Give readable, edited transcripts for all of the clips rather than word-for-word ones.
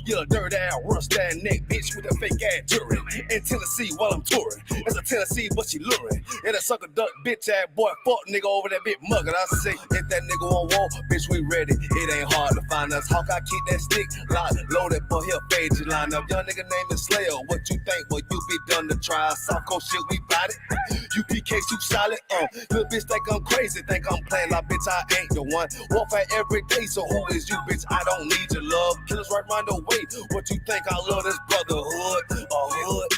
You a dirt ass, rust ass neck bitch with a fake ass jury. In Tennessee while I'm touring. It's a Tennessee, but she luring. And a sucker duck bitch ass boy, fuck nigga over that bitch muggin'. I say, if that nigga on wall, bitch, we ready. It ain't hard to find us. Hawk, I keep that stick locked, loaded, but he'll fade you line up. Young nigga name is Slayer. What you think? Well, you be done to try. South Coast shit, we bout it. UPK too solid. Little bitch think I'm crazy, think I'm playing like bitch, I ain't the one. Warfare every day, so who is you, bitch? I don't need your love. Killers right round the way. What you think? I love this brotherhood. Hood.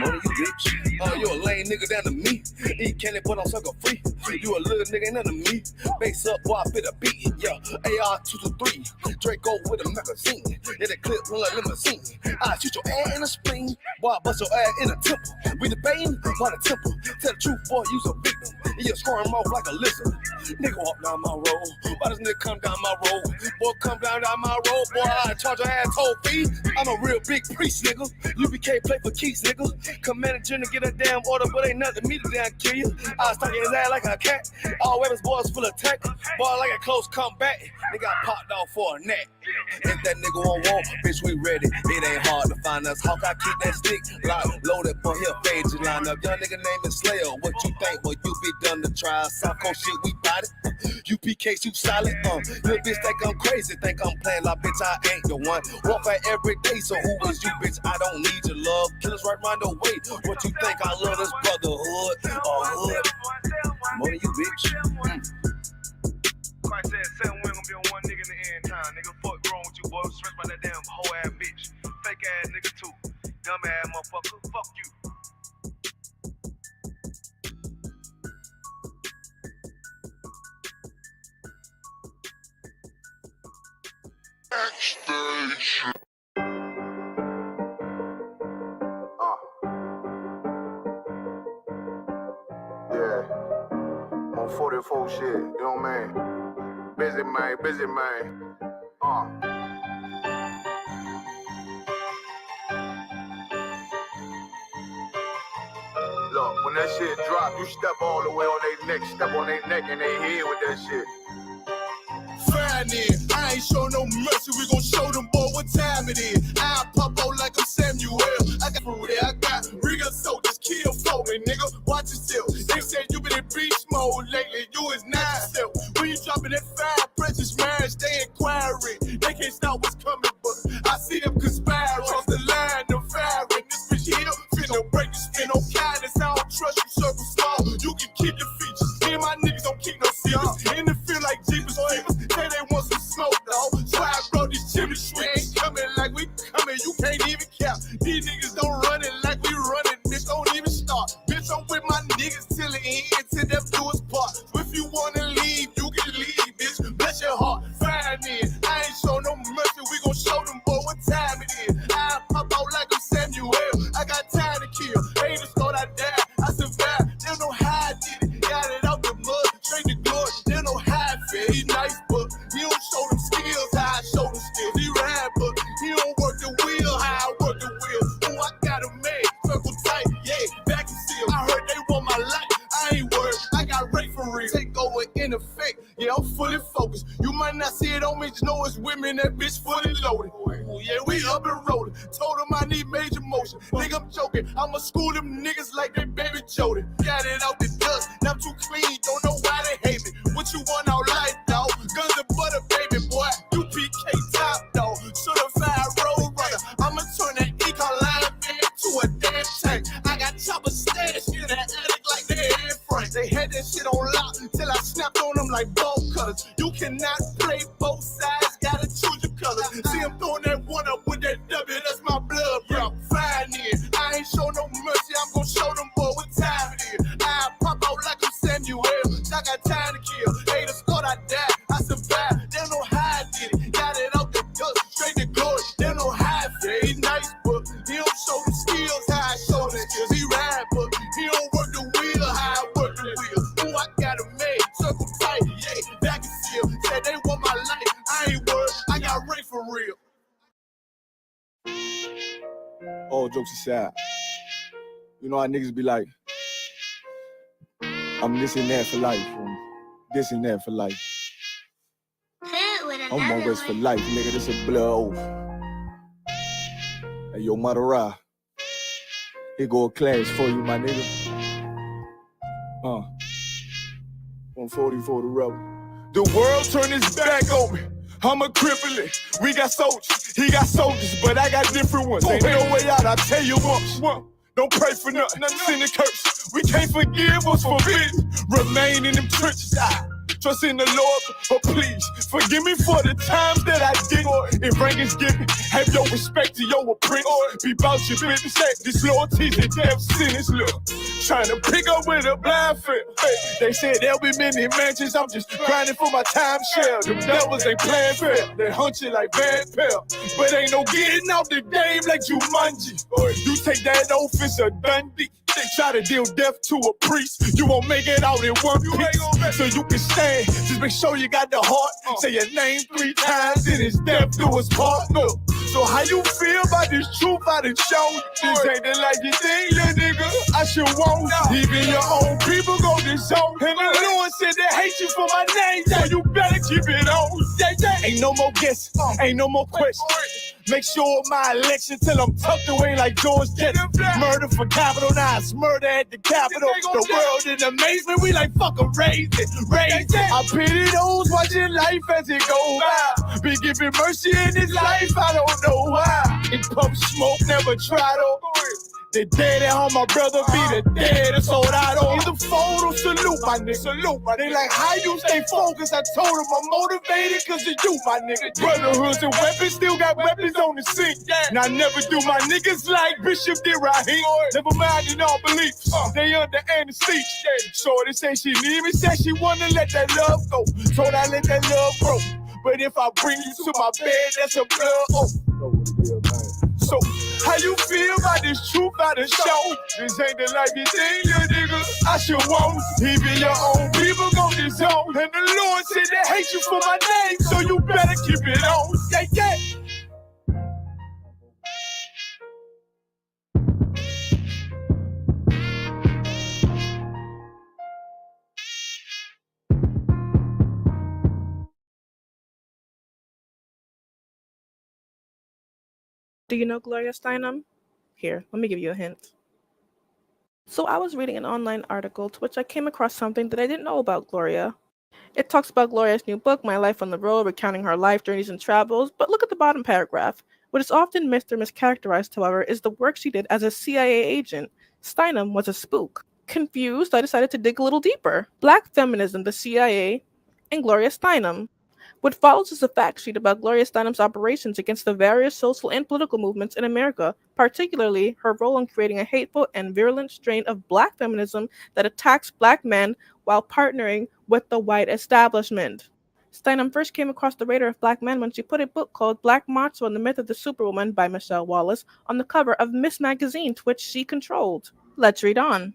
More than you, bitch. Oh, you a lame nigga down to me. Eat candy, but I'm sucker free. You a little nigga, none of me. Base up, boy, I fit a beat. Yeah, AR-223. Draco with a magazine. Yeah, the clip run like limousine. I shoot your ass in the spleen. Boy, I bust your ass in the temple. We debating by the temple. Tell the truth, boy, you's a victim. You scoring off like a lizard. Nigga walk down my road. Why does nigga come down my road? Boy, come down my road. Boy, I charge your ass toll fee. I'm a real big priest, nigga. UBK play for keys, nigga. Commander General get a damn order, but ain't nothing me to damn kill you. I stuck in his ass like a cat. All weapons, boys full of tech. Boy, like a close comeback. Nigga got popped off for a neck. If that nigga on wall, bitch, we ready. It ain't hard to find us. Hawk, I keep that stick locked, loaded, but he'll fade you line up. Young nigga name is Slayer. What you think? Well, you be done to try. South Coast shit, we bout it. UPK too solid. Little bitch think I'm crazy, think I'm playing like bitch, I ain't the one. Warfare every day, so who is you, bitch? I don't need your love. Killers right round the way. What you think? I love this brotherhood. Hood. More than you, bitch. Christ said 7 women gonna be on one nigga in the end time. Nigga, fuck wrong with you, boy. Stressed by that damn hoe ass bitch. Fake ass nigga too. Dumb ass motherfucker. Fuck you. Backstage. Yeah. On 44 shit, you know what I mean? Busy man. Look, when that shit drop, you step all the way on their neck, step on their neck and they head with that shit. Fine then, I ain't show no mercy, we gon' show them boy what time it is. I pop out like I'm Samuel. I got food there, I got real soldiers, kill for me, nigga. Watch yourself. They said you been in beast mode lately, you is not yourself. When you dropping that fire, precious marriage, they inquiring. They can't stop what's coming, but I see them conspiring. Cross the line, them firing. This bitch here, finna break the spin on kindness. I don't trust you, circle small. You can keep your features. Me and my niggas don't keep no secrets. In the feel like Jeepers Creepers. Say they want some smoke, dawg. So I brought these chimney sweeps. Ain't coming like we coming, you can't even count. These niggas don't run it like we running, bitch, don't even start. Bitch, I'm with my niggas till the end, till them do us part. So if you wanna leave, you can leave, bitch. Bless your heart, fine then. I ain't show no mercy, we gon' show them boy what time it is. I pop out like I'm Samuel. I got time to kill. Ain't the start, I died, I survived. They don't know how I did it. Got it out the mud, straight to glory. They don't know how I feel. He nice, but he don't show them skills how I show them skills. He ride, but he don't work the wheel how I work the wheel. Oh, I got a man, circle tight, yeah, back and seal. I heard they want my life, I ain't worried. I got Ray for real. Take over in effect, yeah, I'm fully focused. You might not see it on me, just know it's women, that bitch fully loaded. Ooh, yeah, we up and rolling. Told him I need major motion. Think I'm joking, I'ma school them niggas like they baby Jody. Got it out the dust, now I'm too clean, don't know why they hate me. What you want out life, dawg? Guns and butter, baby boy. UPK top, dawg. Certified road runner. I'ma turn that eco-line van to a damn tank. I got chopper stash in that attic like they Air Frank. They had that shit on lock until I snapped on them like bolt cutters. You cannot play both sides, gotta choose your colors. See I'm throwing that one up with that W, that's my blood, bro. Fine then, I ain't show no mercy, I'm gon' show them boy what time it is. I pop out like I'm Samuel, I got time to kill. Hey, the start I died, I survived. They don't know how I did it. Got it out the dust, straight to glory. They don't know how I feel. He nice, but he don't show them skills how I show them skills. He ride, but he don't work the wheel how I work the wheel. Ooh, I got a man, circle tight, yeah, back and seal. Said they want my life, I ain't worried. I got Ray for real. All jokes aside, you know how niggas be like, I'm this and that for life, this and that for life. I'm always for life, nigga, this a blood oath. Hey, yo, Madara. Here go a clash for you, my nigga. 140 for the rebel. The world turned its back on me. I'm a crippling. We got soldiers, he got soldiers, but I got different ones. Ain't no way out, I tell you once. Don't pray for nothing, sin and curse. We can't forgive what's forbidden. Remain in them trenches. Trust in the Lord, but please forgive me for the times that I did. If rank is given, have your respect to your apprentice. Be about your business. This loyalty's a death sentence. Look, trying to pick up with a blind fail. Hey, they said there'll be many mansions. I'm just grinding for my time share. Them devils ain't playing fair. They hunt you like bad pal, but ain't no getting out the game like Jumanji. You take that offense a Dundee. They try to deal death to a priest. You won't make it out in one piece. So you can stand. Just make sure you got the heart. Say your name 3 times and it's death do us part. Look. So how you feel about this truth I done shown? This ain't the life you think, little nigga. I should want. Even your own people go this zone. And the Lord said they hate you for my name. So you better keep it on. Ain't no more guessing. Ain't no more questions. Make sure my election till I'm tucked away like George Jetson. Murder for capital, now it's murder at the Capitol. The world in amazement, we like fuck 'em, raise it, raise it. I pity those watching life as it go by. Be giving mercy in this life, I don't know why. In pump smoke, never try to. The dead at home, my brother be the dead, that's all I don't. Either fold or salute, my nigga. Salute, my nigga. They like, how you stay focused? I told them I'm motivated cause of you, my nigga. Brotherhoods and weapons, still got weapons on the scene. And I never do my niggas like Bishop did Raheem. Never mind in all beliefs, they under anesthesia. Shorty say she need me, said she wanna let that love go. Told I let that love grow. But if I bring you to my bed, that's a blood. So, how you feel about this truth I done shown? This ain't the life you think, little nigga. I should want. Even your own people go this zone. And the Lord said they hate you for my name, so you better keep it on. Yeah. Do you know Gloria Steinem? Here, let me give you a hint. So I was reading an online article to which I came across something that I didn't know about Gloria. It talks about Gloria's new book, My Life on the Road, recounting her life, journeys, and travels, but look at the bottom paragraph. What is often missed or mischaracterized, however, is the work she did as a CIA agent. Steinem was a spook. Confused, I decided to dig a little deeper. Black feminism, the CIA, and Gloria Steinem. What follows is a fact sheet about Gloria Steinem's operations against the various social and political movements in America, particularly her role in creating a hateful and virulent strain of black feminism that attacks black men while partnering with the white establishment. Steinem first came across the radar of black men when she put a book called Black Macho and the Myth of the Superwoman by Michelle Wallace on the cover of Miss Magazine, to which she controlled. Let's read on.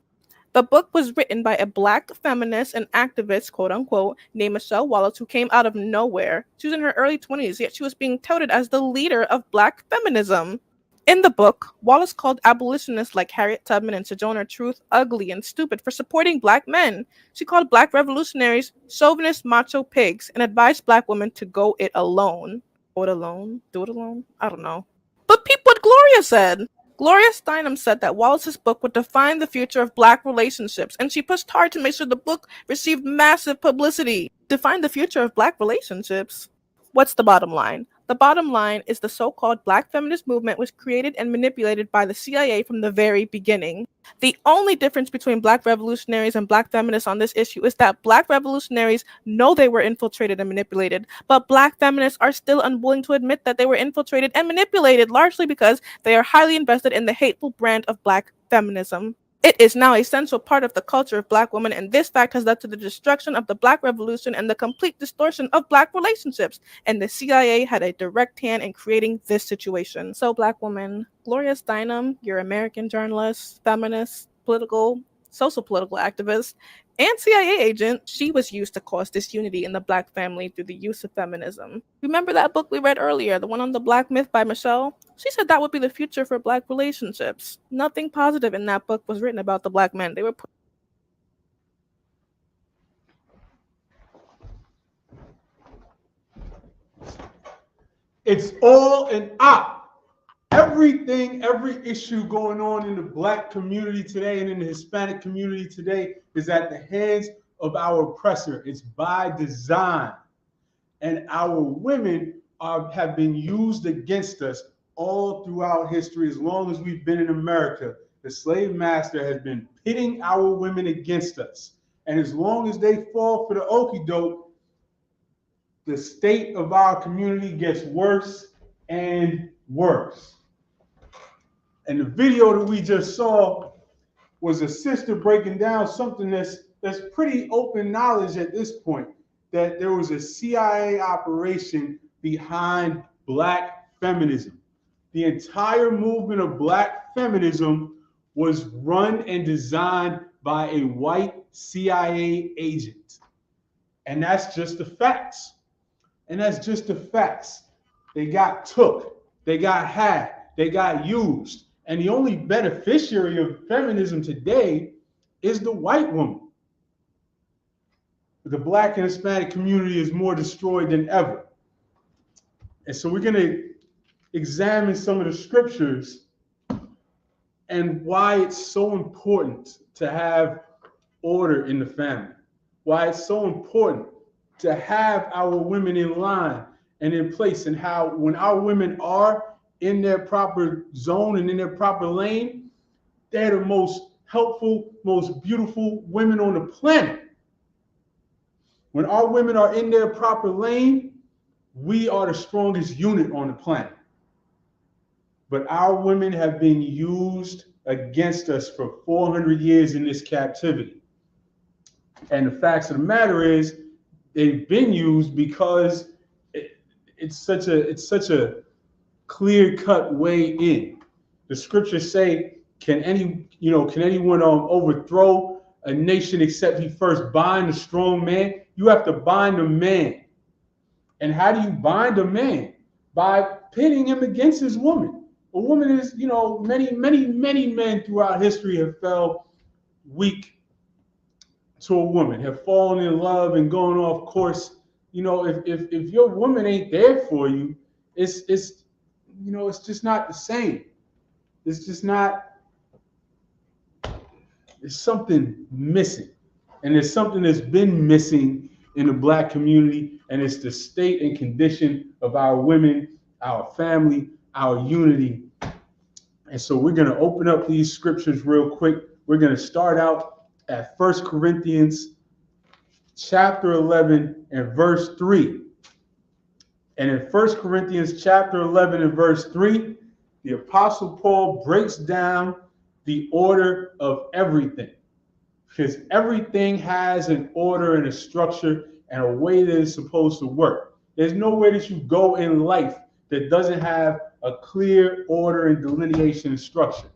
The book was written by a black feminist and activist, quote unquote, named Michelle Wallace, who came out of nowhere. She was in her early 20s, yet she was being touted as the leader of black feminism. In the book, Wallace called abolitionists like Harriet Tubman and Sojourner Truth ugly and stupid for supporting black men. She called black revolutionaries chauvinist macho pigs and advised black women to go it alone. Go it alone? Do it alone? I don't know. But peep what Gloria said. Gloria Steinem said that Wallace's book would define the future of black relationships, and she pushed hard to make sure the book received massive publicity. Define the future of black relationships? What's the bottom line? The bottom line is the so-called black feminist movement was created and manipulated by the CIA from the very beginning. The only difference between black revolutionaries and black feminists on this issue is that black revolutionaries know they were infiltrated and manipulated, but black feminists are still unwilling to admit that they were infiltrated and manipulated, largely because they are highly invested in the hateful brand of black feminism. It is now a central part of the culture of black women, and this fact has led to the destruction of the black revolution and the complete distortion of black relationships. And the CIA had a direct hand in creating this situation. So, black woman, Gloria Steinem, your American journalist, feminist, social political activist, and CIA agent, she was used to cause disunity in the black family through the use of feminism. Remember that book we read earlier, the one on the Black Myth by Michelle? She said that would be the future for black relationships. Nothing positive in that book was written about the black men. They were It's all an op. Everything, every issue going on in the Black community today and in the Hispanic community today is at the hands of our oppressor. It's by design. And our women have been used against us all throughout history. As long as we've been in America, the slave master has been pitting our women against us. And as long as they fall for the okie doke, the state of our community gets worse and worse. And the video that we just saw was a sister breaking down something that's pretty open knowledge at this point, that there was a CIA operation behind Black feminism. The entire movement of Black feminism was run and designed by a white CIA agent. And that's just the facts. And that's just the facts. They got took, they got had, they got used. And the only beneficiary of feminism today is the white woman. The Black and Hispanic community is more destroyed than ever. And so we're going to examine some of the scriptures and why it's so important to have order in the family, why it's so important to have our women in line and in place, and how when our women are in their proper zone and in their proper lane, they're the most helpful, most beautiful women on the planet. When our women are in their proper lane, we are the strongest unit on the planet. But our women have been used against us for 400 years in this captivity. And the facts of the matter is, they've been used because it's such a clear-cut way in. The scriptures say, can anyone overthrow a nation except he first bind a strong man? You have to bind a man. And how do you bind a man? By pitting him against his woman. A woman is, many men throughout history have fell weak to a woman, have fallen in love and gone off course. If your woman ain't there for you, it's just not the same. It's just not, there's something missing. And there's something that's been missing in the Black community, and it's the state and condition of our women, our family, our unity. And so we're going to open up these scriptures real quick. We're going to start out at 1 Corinthians chapter 11 and verse 3. And in 1 Corinthians chapter 11 and verse 3, the Apostle Paul breaks down the order of everything. Because everything has an order and a structure and a way that it's supposed to work. There's nowhere that you go in life that doesn't have a clear order and delineation and structure.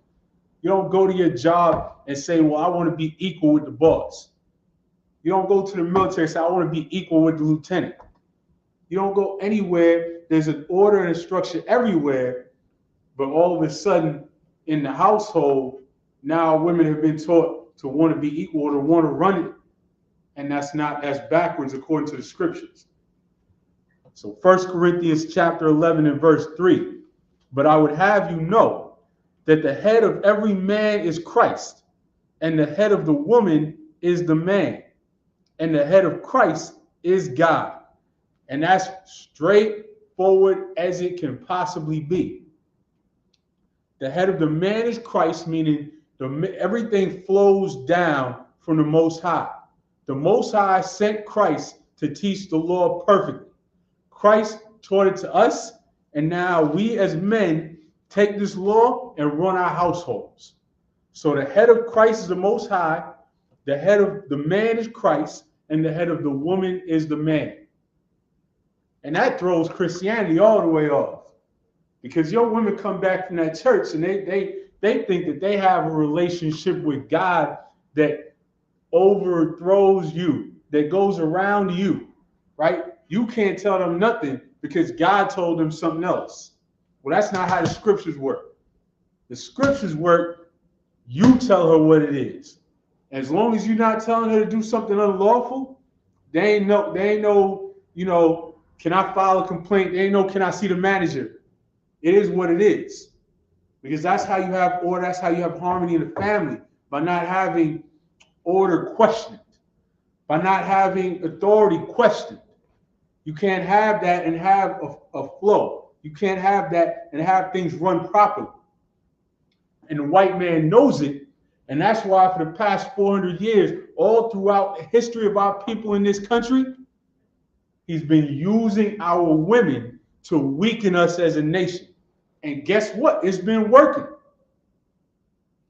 You don't go to your job and say, well, I want to be equal with the boss. You don't go to the military and say, I want to be equal with the lieutenant. You don't go anywhere. There's an order and a structure everywhere. But all of a sudden, in the household, now women have been taught to want to be equal or to want to run it. And that's backwards according to the scriptures. So 1 Corinthians chapter 11 and verse 3. But I would have you know that the head of every man is Christ, and the head of the woman is the man, and the head of Christ is God. And that's straightforward as it can possibly be. The head of the man is Christ, meaning everything flows down from the Most High. The Most High sent Christ to teach the law perfectly. Christ taught it to us, and now we as men take this law and run our households. So the head of Christ is the Most High, the head of the man is Christ, and the head of the woman is the man. And that throws Christianity all the way off. Because your women come back from that church and they think that they have a relationship with God that overthrows you, that goes around you, right? You can't tell them nothing because God told them something else. Well, that's not how the scriptures work. The scriptures work, you tell her what it is. As long as you're not telling her to do something unlawful, they ain't no, can I file a complaint? They ain't no, can I see the manager? It is what it is. Because that's how you have order, that's how you have harmony in the family, by not having order questioned, by not having authority questioned. You can't have that and have a flow. You can't have that and have things run properly. And the white man knows it. And that's why for the past 400 years, all throughout the history of our people in this country, he's been using our women to weaken us as a nation. And guess what? It's been working.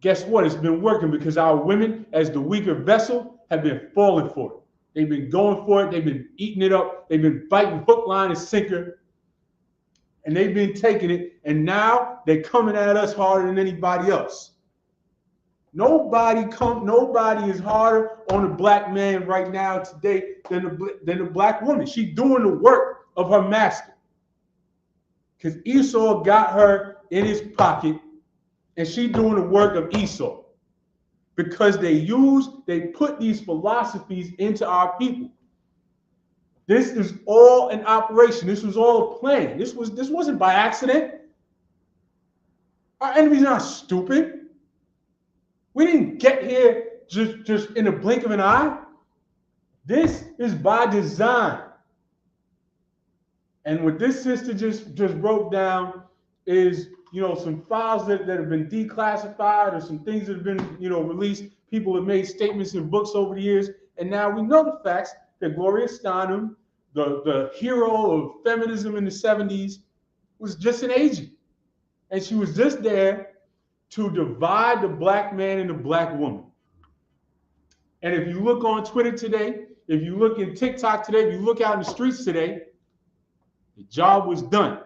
Guess what? It's been working because our women, as the weaker vessel, have been falling for it. They've been going for it. They've been eating it up. They've been fighting hook, line, and sinker. And they've been taking it. And now they're coming at us harder than anybody else. Nobody is harder on the black man right now today than the black woman. She's doing the work of her master. Because Esau got her in his pocket, and she's doing the work of Esau. Because they put these philosophies into our people. This is all an operation. This was all a plan. This wasn't by accident. Our enemies are not stupid. We didn't get here just in a blink of an eye. This is by design. And what this sister just broke down is, some files that have been declassified, or some things that have been, released. People have made statements in books over the years. And now we know the facts that Gloria Steinem, the hero of feminism in the 70s, was just an agent. And she was just there to divide the black man and the black woman. And if you look on Twitter today, if you look in TikTok today, if you look out in the streets today, the job was done.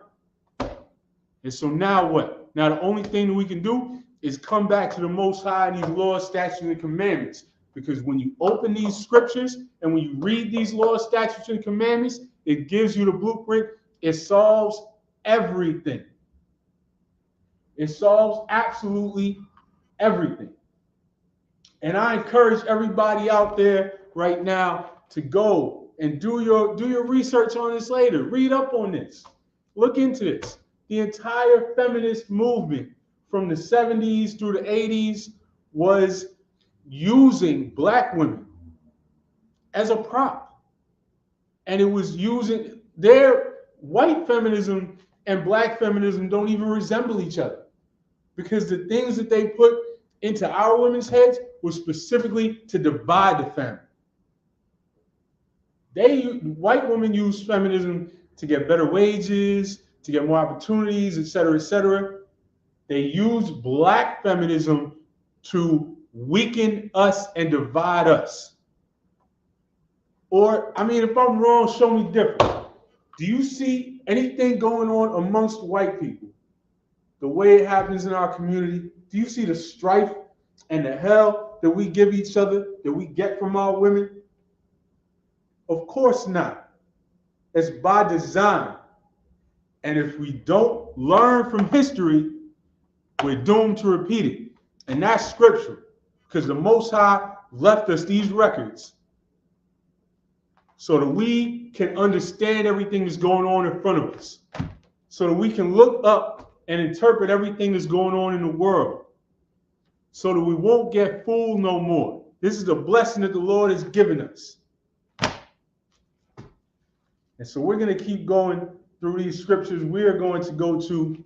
And so now what? Now the only thing that we can do is come back to the Most High and these laws, statutes, and commandments. Because when you open these scriptures and when you read these laws, statutes, and commandments, it gives you the blueprint. It solves everything. It solves absolutely everything. And I encourage everybody out there right now to go and do your research on this later. Read up on this. Look into this. The entire feminist movement from the 70s through the 80s was using black women as a prop. And it was using their white feminism and black feminism don't even resemble each other. Because the things that they put into our women's heads was specifically to divide the family. White women use feminism to get better wages, to get more opportunities, et cetera, et cetera. They use black feminism to weaken us and divide us. Or, if I'm wrong, show me different. Do you see anything going on amongst white people? The way it happens in our community? Do you see the strife and the hell that we give each other, that we get from our women? Of course not. It's by design. And if we don't learn from history, we're doomed to repeat it. And that's scripture, because the Most High left us these records so that we can understand everything that's going on in front of us, so that we can look up and interpret everything that's going on in the world, so that we won't get fooled no more. This is a blessing that the Lord has given us. And so we're going to keep going through these scriptures. We are going to go to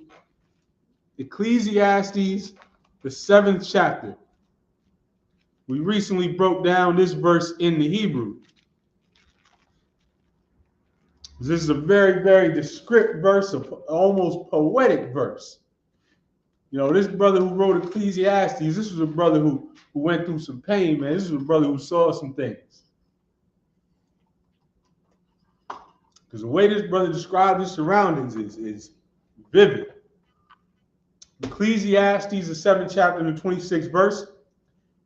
Ecclesiastes, the 7th chapter. We recently broke down this verse in the Hebrew. This is a very, very descriptive verse, almost poetic verse. This brother who wrote Ecclesiastes, this was a brother who went through some pain, man. This was a brother who saw some things. Because the way this brother described his surroundings is vivid. Ecclesiastes, the 7th chapter, and the 26th verse.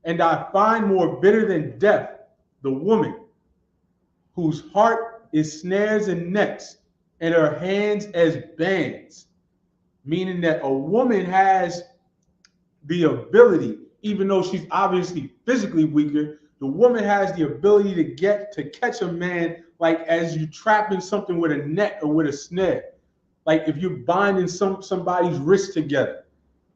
And I find more bitter than death the woman whose heart is snares and nets, and her hands as bands. Meaning that a woman has the ability, even though she's obviously physically weaker, the woman has the ability to catch a man, like as you trapping something with a net or with a snare. Like if you're binding somebody's wrist together.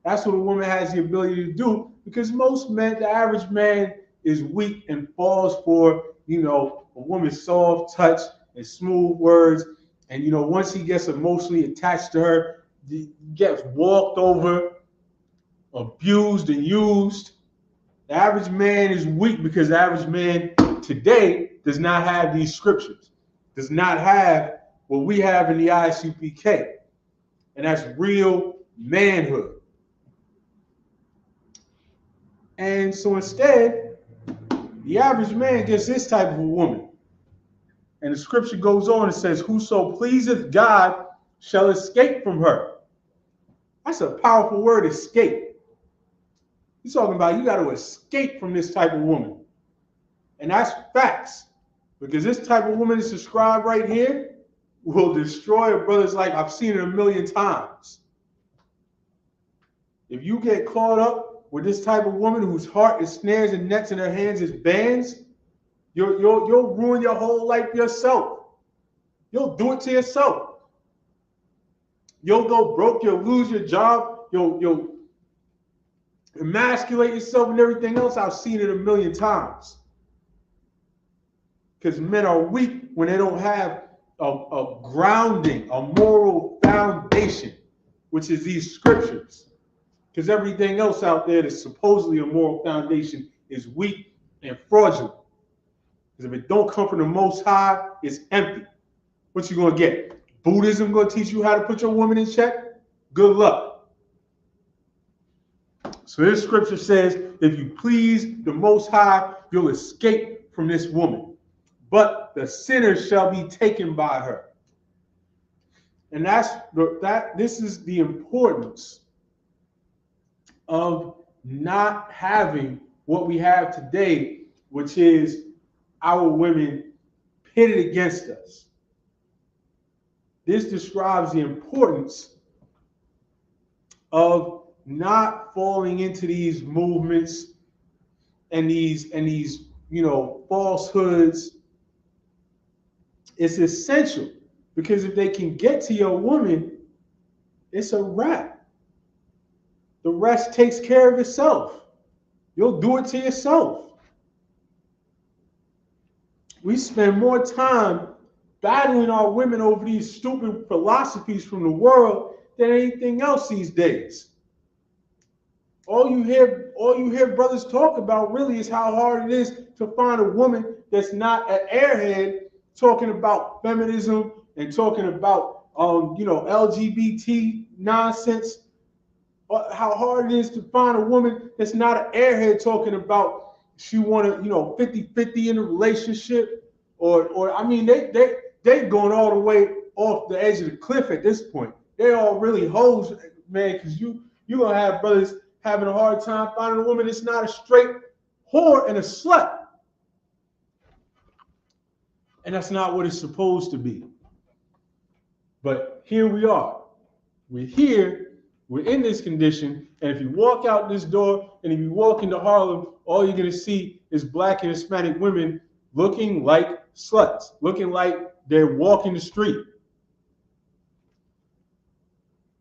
That's what a woman has the ability to do, because most men, the average man, is weak and falls for, a woman's soft touch and smooth words. And, once he gets emotionally attached to her, he gets walked over, abused, and used. The average man is weak because the average man today does not have these scriptures, does not have what we have in the I.S.U.P.K. And that's real manhood. And so instead, the average man gets this type of a woman. And the scripture goes on and says, whoso pleaseth God shall escape from her. That's a powerful word, escape. He's talking about you got to escape from this type of woman. And that's facts. Because this type of woman that's described right here will destroy a brother's life. I've seen it a million times. If you get caught up with this type of woman whose heart is snares and nets and her hands is bands, you'll ruin your whole life yourself. You'll do it to yourself. You'll go broke. You'll lose your job. You'll emasculate yourself and everything else. I've seen it a million times. Because men are weak when they don't have a grounding, a moral foundation, which is these scriptures. Because everything else out there that's supposedly a moral foundation is weak and fraudulent. Because if it don't come from the Most High, it's empty. What you gonna get? Buddhism gonna teach you how to put your woman in check? Good luck. So this scripture says, if you please the Most High, you'll escape from this woman. But the sinner shall be taken by her. And this is the importance of not having what we have today, which is our women pitted against us. This describes the importance of not falling into these movements and these falsehoods. It's essential, because if they can get to your woman, it's a wrap. The rest takes care of itself. You'll do it to yourself. We spend more time battling our women over these stupid philosophies from the world than anything else these days. All you hear brothers talk about really is how hard it is to find a woman that's not an airhead talking about feminism and talking about LGBT nonsense. How hard it is to find a woman that's not an airhead talking about she wanted 50-50 in a relationship, or I mean they going all the way off the edge of the cliff at this point. They all really hoes, man, because you gonna have brothers having a hard time finding a woman that's not a straight whore and a slut. And that's not what it's supposed to be. But here we are. We're here. We're in this condition. And if you walk out this door and if you walk into Harlem, all you're going to see is Black and Hispanic women looking like sluts, looking like they're walking the street.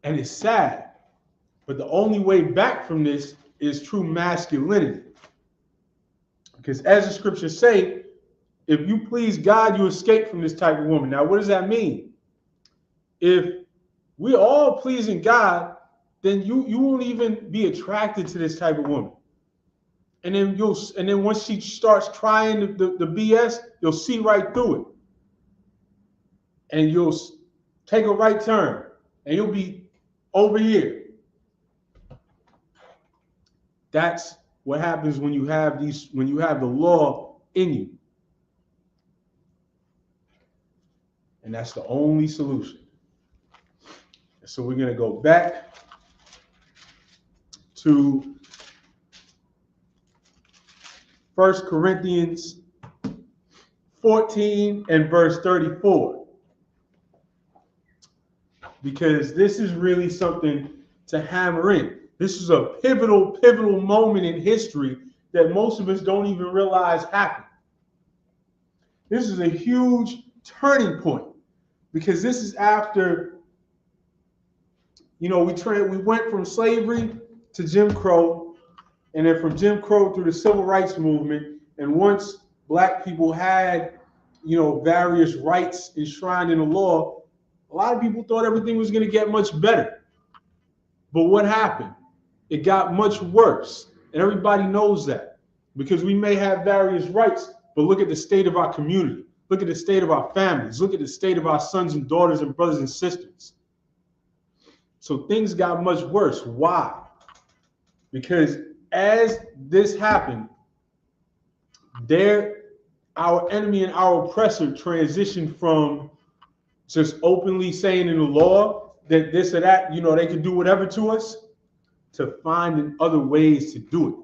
And it's sad. But the only way back from this is true masculinity. Because as the scriptures say, if you please God, you escape from this type of woman. Now, what does that mean? If we're all pleasing God, then you won't even be attracted to this type of woman. And then once she starts trying the BS, you'll see right through it. And you'll take a right turn and you'll be over here. That's what happens when you have the law in you. And that's the only solution. So we're going to go back to 1 Corinthians 14 and verse 34. Because this is really something to hammer in. This is a pivotal moment in history that most of us don't even realize happened. This is a huge turning point, because this is after, we went from slavery to Jim Crow, and then from Jim Crow through the Civil Rights Movement, and once black people had, various rights enshrined in the law, a lot of people thought everything was going to get much better. But what happened? It got much worse, and everybody knows that, because we may have various rights, but look at the state of our community. Look at the state of our families. Look at the state of our sons and daughters and brothers and sisters. So things got much worse. Why? Because as this happened, our enemy and our oppressor transitioned from just openly saying in the law that this or that, they could do whatever to us, to finding other ways to do it.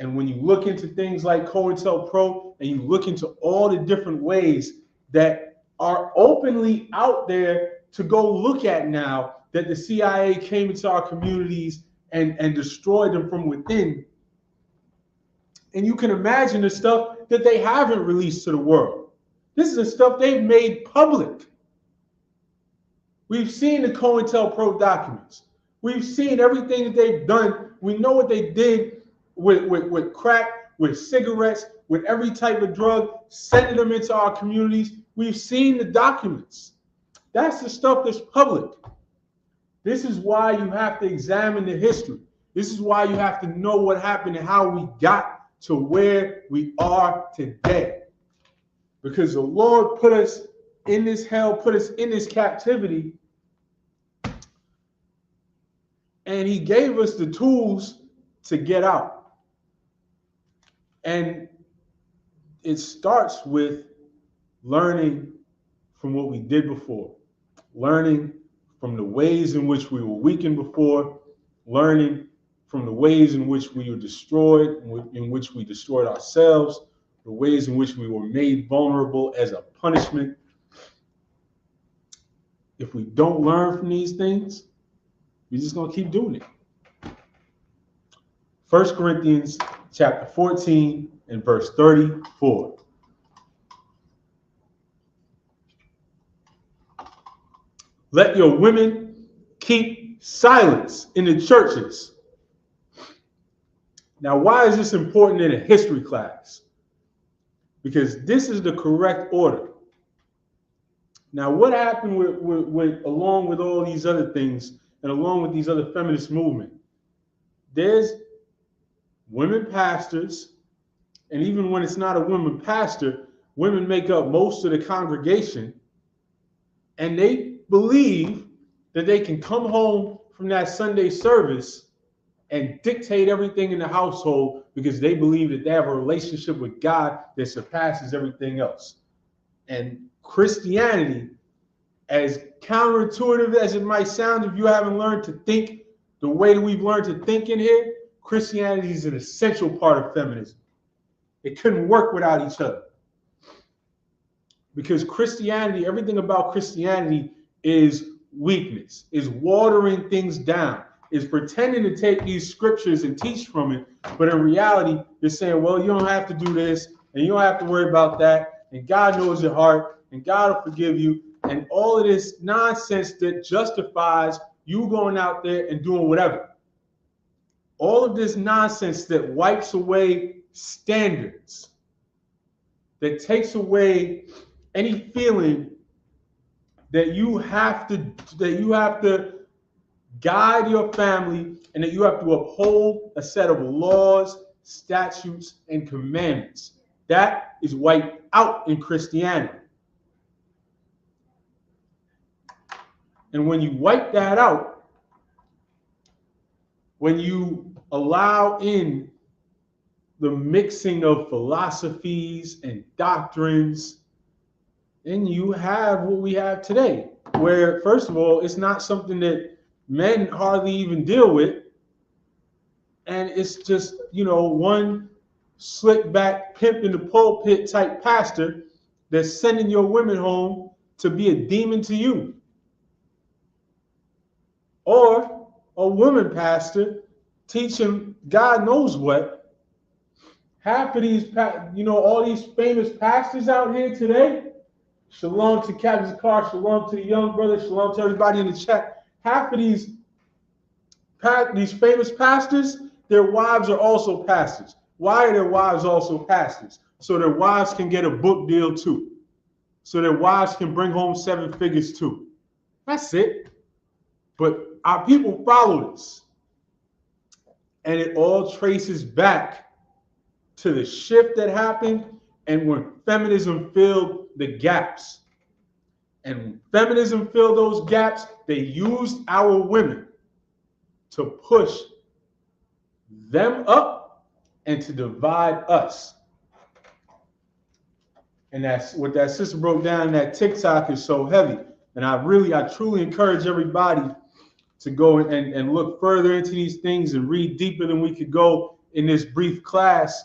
And when you look into things like COINTELPRO, and you look into all the different ways that are openly out there to go look at now, that the CIA came into our communities and destroyed them from within. And you can imagine the stuff that they haven't released to the world. This is the stuff they've made public. We've seen the COINTELPRO documents. We've seen everything that they've done. We know what they did with crack, with cigarettes, with every type of drug, sending them into our communities. We've seen the documents. That's the stuff that's public. This is why you have to examine the history. This is why you have to know what happened and how we got to where we are today. Because the Lord put us in this hell, put us in this captivity, and he gave us the tools to get out. And it starts with learning from what we did before, learning from the ways in which we were weakened before, learning from the ways in which we were destroyed, in which we destroyed ourselves, the ways in which we were made vulnerable as a punishment. If we don't learn from these things, we're just going to keep doing it. 1 Corinthians chapter 14 and verse 34. Let your women keep silence in the churches. Now, why is this important in a history class? Because this is the correct order. Now, what happened with along with all these other things and along with these other feminist movement? There's women pastors, and even when it's not a woman pastor, women make up most of the congregation, and they believe that they can come home from that Sunday service and dictate everything in the household because they believe that they have a relationship with God that surpasses everything else. And Christianity, as counterintuitive as it might sound, if you haven't learned to think the way that we've learned to think in here, Christianity is an essential part of feminism. It couldn't work without each other. Because Christianity, everything about Christianity is weakness, is watering things down, is pretending to take these scriptures and teach from it, but in reality, you're saying, well, you don't have to do this, and you don't have to worry about that, and God knows your heart, and God will forgive you, and all of this nonsense that justifies you going out there and doing whatever. All of this nonsense that wipes away standards, that takes away any feeling that you have to guide your family and that you have to uphold a set of laws, statutes, and commandments. That is wiped out in Christianity. And when you wipe that out, when you allow in the mixing of philosophies and doctrines, then you have what we have today, where, first of all, it's not something that men hardly even deal with. And it's just, one slick back pimp in the pulpit type pastor that's sending your women home to be a demon to you. Or a woman pastor teaching God knows what. Half of these, all these famous pastors out here today, shalom to Captain Carr, shalom to the young brother, shalom to everybody in the chat. Half of these these famous pastors, their wives are also pastors. Why are their wives also pastors? So their wives can get a book deal too. So their wives can bring home 7 figures too. That's it. But our people follow this. And it all traces back to the shift that happened and when feminism filled the gaps. And when feminism filled those gaps, they used our women to push them up and to divide us. And that's what that sister broke down in that TikTok is so heavy. And I truly encourage everybody to go and look further into these things and read deeper than we could go in this brief class.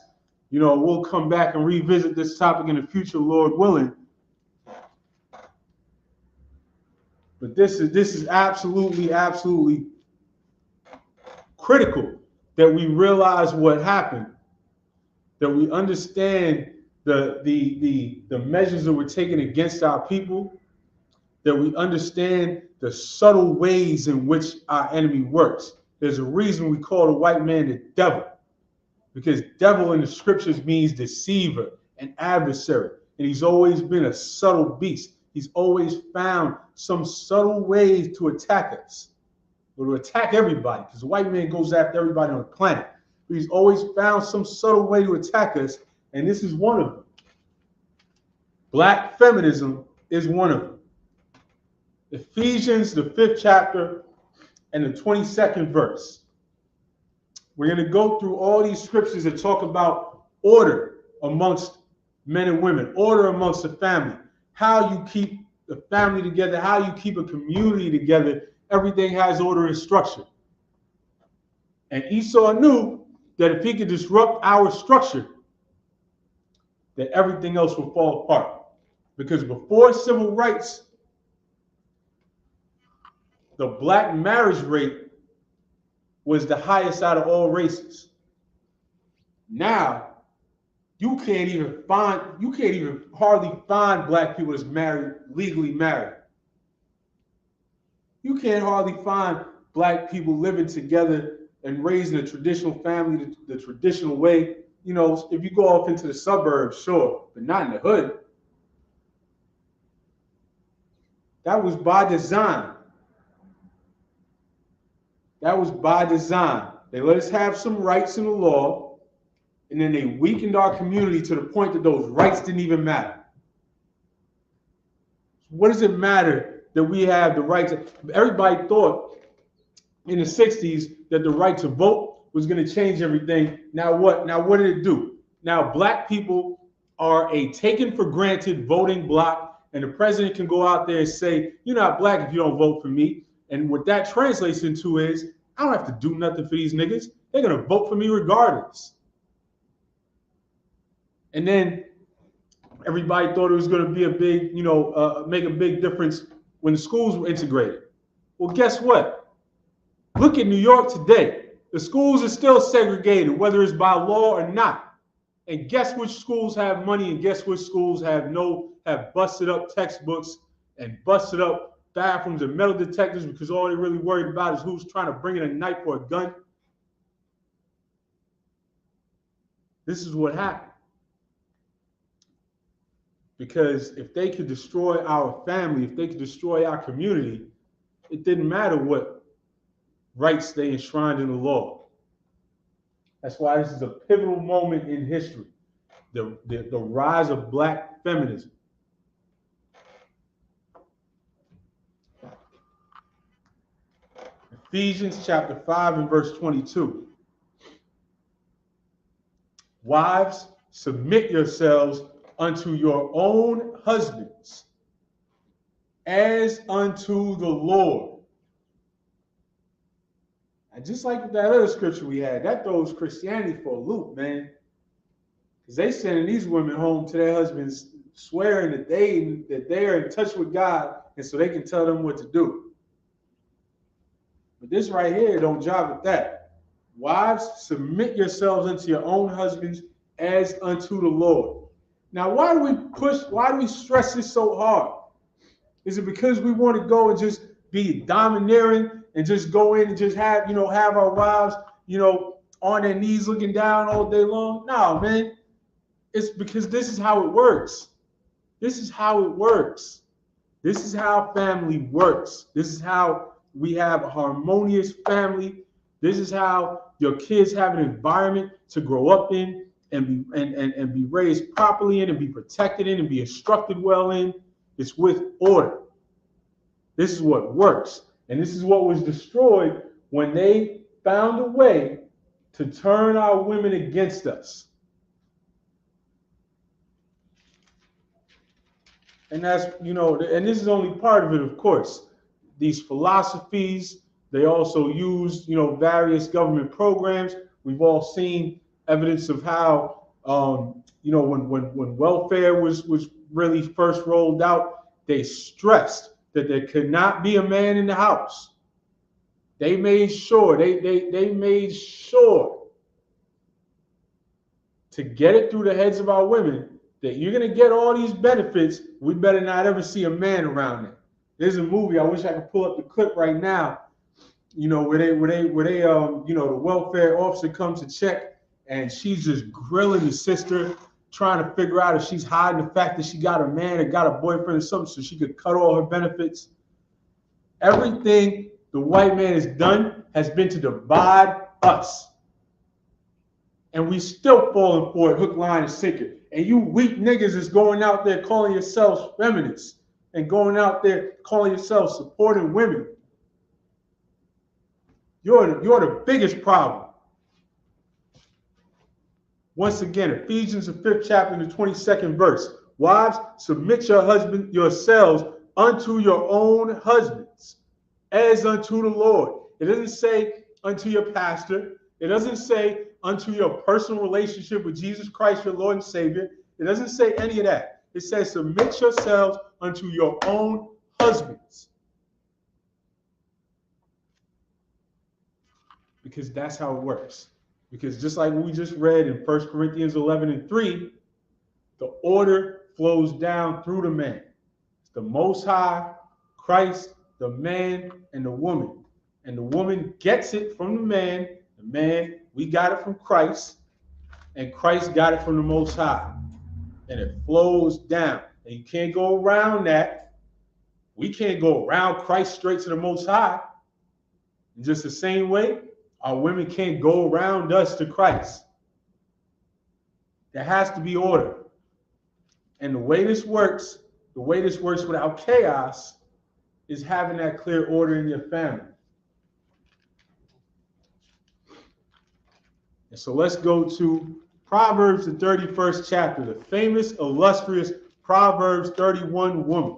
You know, we'll come back and revisit this topic in the future, Lord willing. But this is absolutely critical that we realize what happened, that we understand the measures that were taken against our people, that we understand the subtle ways in which our enemy works. There's a reason we call the white man the devil, because devil in the scriptures means deceiver and adversary, and he's always been a subtle beast. He's always found some subtle ways to attack us, or to attack everybody, because the white man goes after everybody on the planet. But he's always found some subtle way to attack us, and this is one of them. Black feminism is one of them. Ephesians, the 5th chapter, and the 22nd verse. We're going to go through all these scriptures that talk about order amongst men and women, order amongst the family, how you keep the family together, how you keep a community together. Everything has order and structure. And Esau knew that if he could disrupt our structure, that everything else will fall apart. Because before civil rights, the black marriage rate was the highest out of all races. Now, you can't even hardly find black people that's married, legally married. You can't hardly find black people living together and raising a traditional family the traditional way. You know, if you go off into the suburbs, sure, but not in the hood. That was by design. That was by design. They let us have some rights in the law, and then they weakened our community to the point that those rights didn't even matter. What does it matter that we have the right to? Everybody thought in the 60s that the right to vote was going to change everything. Now what? Now what did it do? Now black people are a taken for granted voting bloc, and the president can go out there and say, "You're not black if you don't vote for me." And what that translates into is, I don't have to do nothing for these niggas. They're going to vote for me regardless. And then everybody thought it was going to be a big, make a big difference when the schools were integrated. Well, guess what? Look at New York today. The schools are still segregated, whether it's by law or not. And guess which schools have money, and guess which schools have busted up textbooks and busted up bathrooms and metal detectors, because all they're really worried about is who's trying to bring in a knife or a gun. This is what happened. Because if they could destroy our family, if they could destroy our community, it didn't matter what rights they enshrined in the law. That's why this is a pivotal moment in history, the rise of black feminism. Ephesians chapter 5 and verse 22. Wives, submit yourselves unto your own husbands as unto the Lord. And just like with that other scripture we had, that throws Christianity for a loop, man. Because they sending these women home to their husbands swearing that they are in touch with God, and so they can tell them what to do. But this right here don't jive with that. Wives, submit yourselves unto your own husbands as unto the Lord. Now, why do we stress this so hard? Is it because we want to go and just be domineering and just go in and just have, have our wives, on their knees looking down all day long. No, man. It's because this is how it works. This is how it works. This is how family works. This is how we have a harmonious family. This is how your kids have an environment to grow up in and be raised properly in and be protected in and be instructed well in. It's with order. This is what works. And this is what was destroyed when they found a way to turn our women against us. And that's, and this is only part of it, of course. These philosophies, they also use, various government programs. We've all seen evidence of how, when welfare was really first rolled out, they stressed that there could not be a man in the house. They made sure, they made sure to get it through the heads of our women that you're going to get all these benefits. We better not ever see a man around it. There's a movie, I wish I could pull up the clip right now, where the welfare officer comes to check and she's just grilling the sister, trying to figure out if she's hiding the fact that she got a man or got a boyfriend or something so she could cut all her benefits. Everything the white man has done has been to divide us. And we still falling for it, hook, line, and sinker. And you weak niggas is going out there calling yourselves feminists and going out there calling yourselves supporting women. You're the biggest problem. Once again, Ephesians, the 5th chapter, and the 22nd verse. Wives, submit yourselves unto your own husbands, as unto the Lord. It doesn't say unto your pastor. It doesn't say unto your personal relationship with Jesus Christ, your Lord and Savior. It doesn't say any of that. It says submit yourselves unto your own husbands. Because that's how it works. Because just like we just read in 1 Corinthians 11:3, the order flows down through the man. It's the Most High, Christ, the man, and the woman. And the woman gets it from the man. The man, we got it from Christ. And Christ got it from the Most High. And it flows down. And you can't go around that. We can't go around Christ straight to the Most High. In just the same way, our women can't go around us to Christ. There has to be order. And the way this works without chaos, is having that clear order in your family. And so let's go to Proverbs, the 31st chapter, the famous, illustrious Proverbs 31 woman.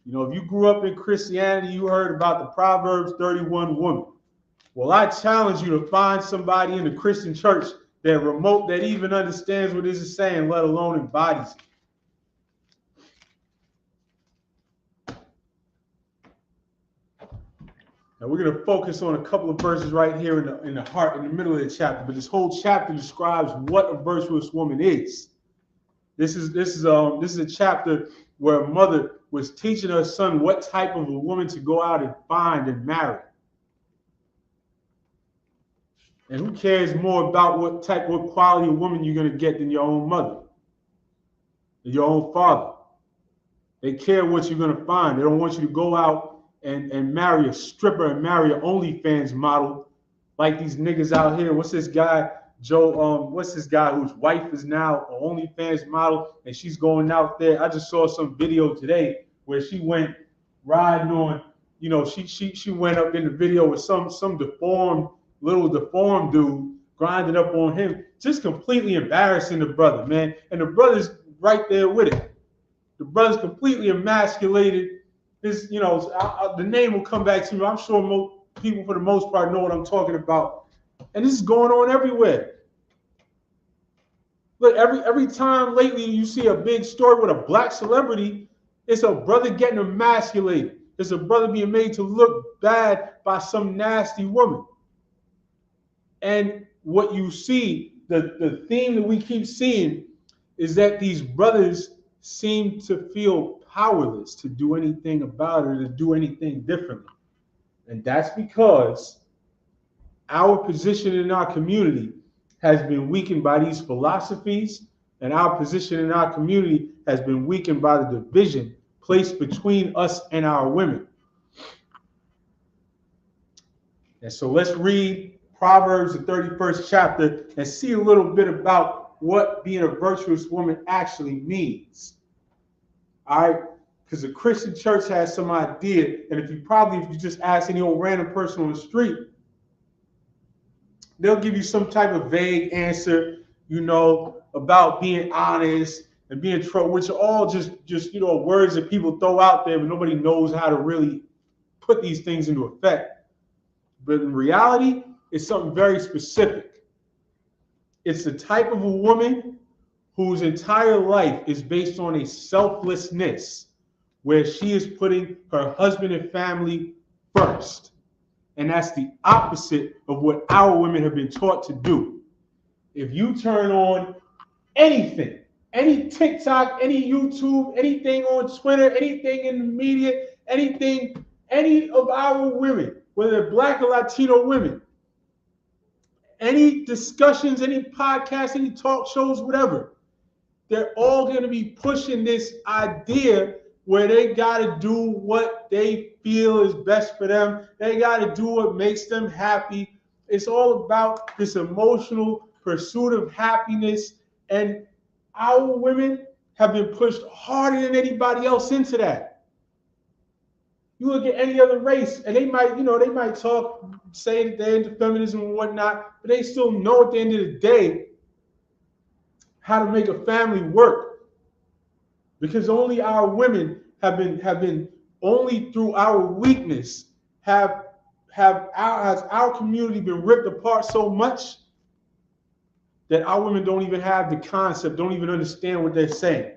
If you grew up in Christianity, you heard about the Proverbs 31 woman. Well, I challenge you to find somebody in the Christian church that even understands what this is saying, let alone embodies it. Now we're going to focus on a couple of verses right here in the middle of the chapter. But this whole chapter describes what a virtuous woman is. This is a chapter where a mother was teaching her son what type of a woman to go out and find and marry. And who cares more about what quality of woman you're going to get than your own mother, your own father? They care what you're going to find. They don't want you to go out and marry a stripper and marry an OnlyFans model like these niggas out here. What's this guy, what's this guy whose wife is now an OnlyFans model and she's going out there? I just saw some video today where she went riding on, she went up in the video with some little deformed dude grinding up on him, just completely embarrassing the brother, man. And the brother's right there with it. The brother's completely emasculated. The name will come back to me. I'm sure most people, for the most part, know what I'm talking about. And this is going on everywhere. Look, every time lately you see a big story with a black celebrity, it's a brother getting emasculated. It's a brother being made to look bad by some nasty woman. And what you see, the theme that we keep seeing is that these brothers seem to feel powerless to do anything about it or to do anything differently. And that's because our position in our community has been weakened by these philosophies, and our position in our community has been weakened by the division placed between us and our women. And so let's read Proverbs, the 31st chapter, and see a little bit about what being a virtuous woman actually means. All right? Because the Christian church has some idea, and if you just ask any old random person on the street, they'll give you some type of vague answer, about being honest and being true, which are all just words that people throw out there, but nobody knows how to really put these things into effect. But in reality, it's something very specific. It's the type of a woman whose entire life is based on a selflessness, where she is putting her husband and family first. And that's the opposite of what our women have been taught to do. If you turn on anything, any TikTok, any YouTube, anything on Twitter, anything in the media, any of our women, whether they're Black or Latino women, any discussions, any podcasts, any talk shows, whatever, they're all going to be pushing this idea where they got to do what they feel is best for them. They got to do what makes them happy. It's all about this emotional pursuit of happiness. And our women have been pushed harder than anybody else into that. You look at any other race, and they might talk, say that they're into feminism and whatnot, but they still know at the end of the day how to make a family work. Because only our women have been only through our weakness has our community been ripped apart so much that our women don't even have the concept, don't even understand what they're saying.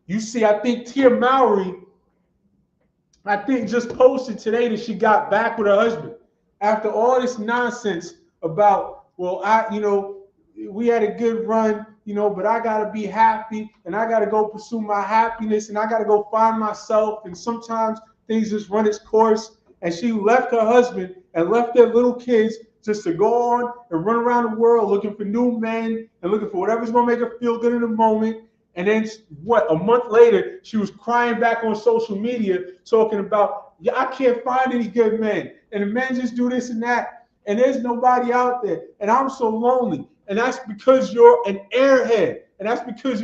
You see, I think Tia Mowry, just posted today that she got back with her husband after all this nonsense about, we had a good run, but I got to be happy, and I got to go pursue my happiness, and I got to go find myself, and sometimes things just run its course. And she left her husband and left their little kids just to go on and run around the world looking for new men and looking for whatever's going to make her feel good in the moment. And then a month later, she was crying back on social media talking about, I can't find any good men, and the men just do this and that, and there's nobody out there, and I'm so lonely. And that's because you're an airhead. And that's because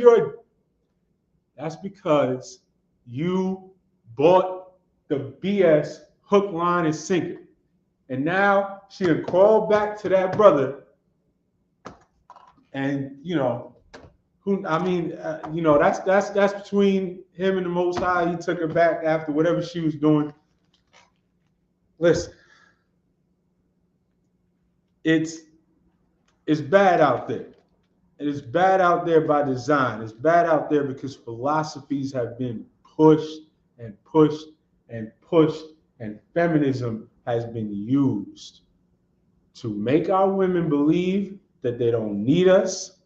you bought the BS hook, line, and sinker. And now she done crawled back to that brother. And that's between him and the Most High. He took her back after whatever she was doing. Listen, it's bad out there. It is bad out there by design. It's bad out there because philosophies have been pushed and pushed and pushed, and feminism has been used to make our women believe that they don't need us,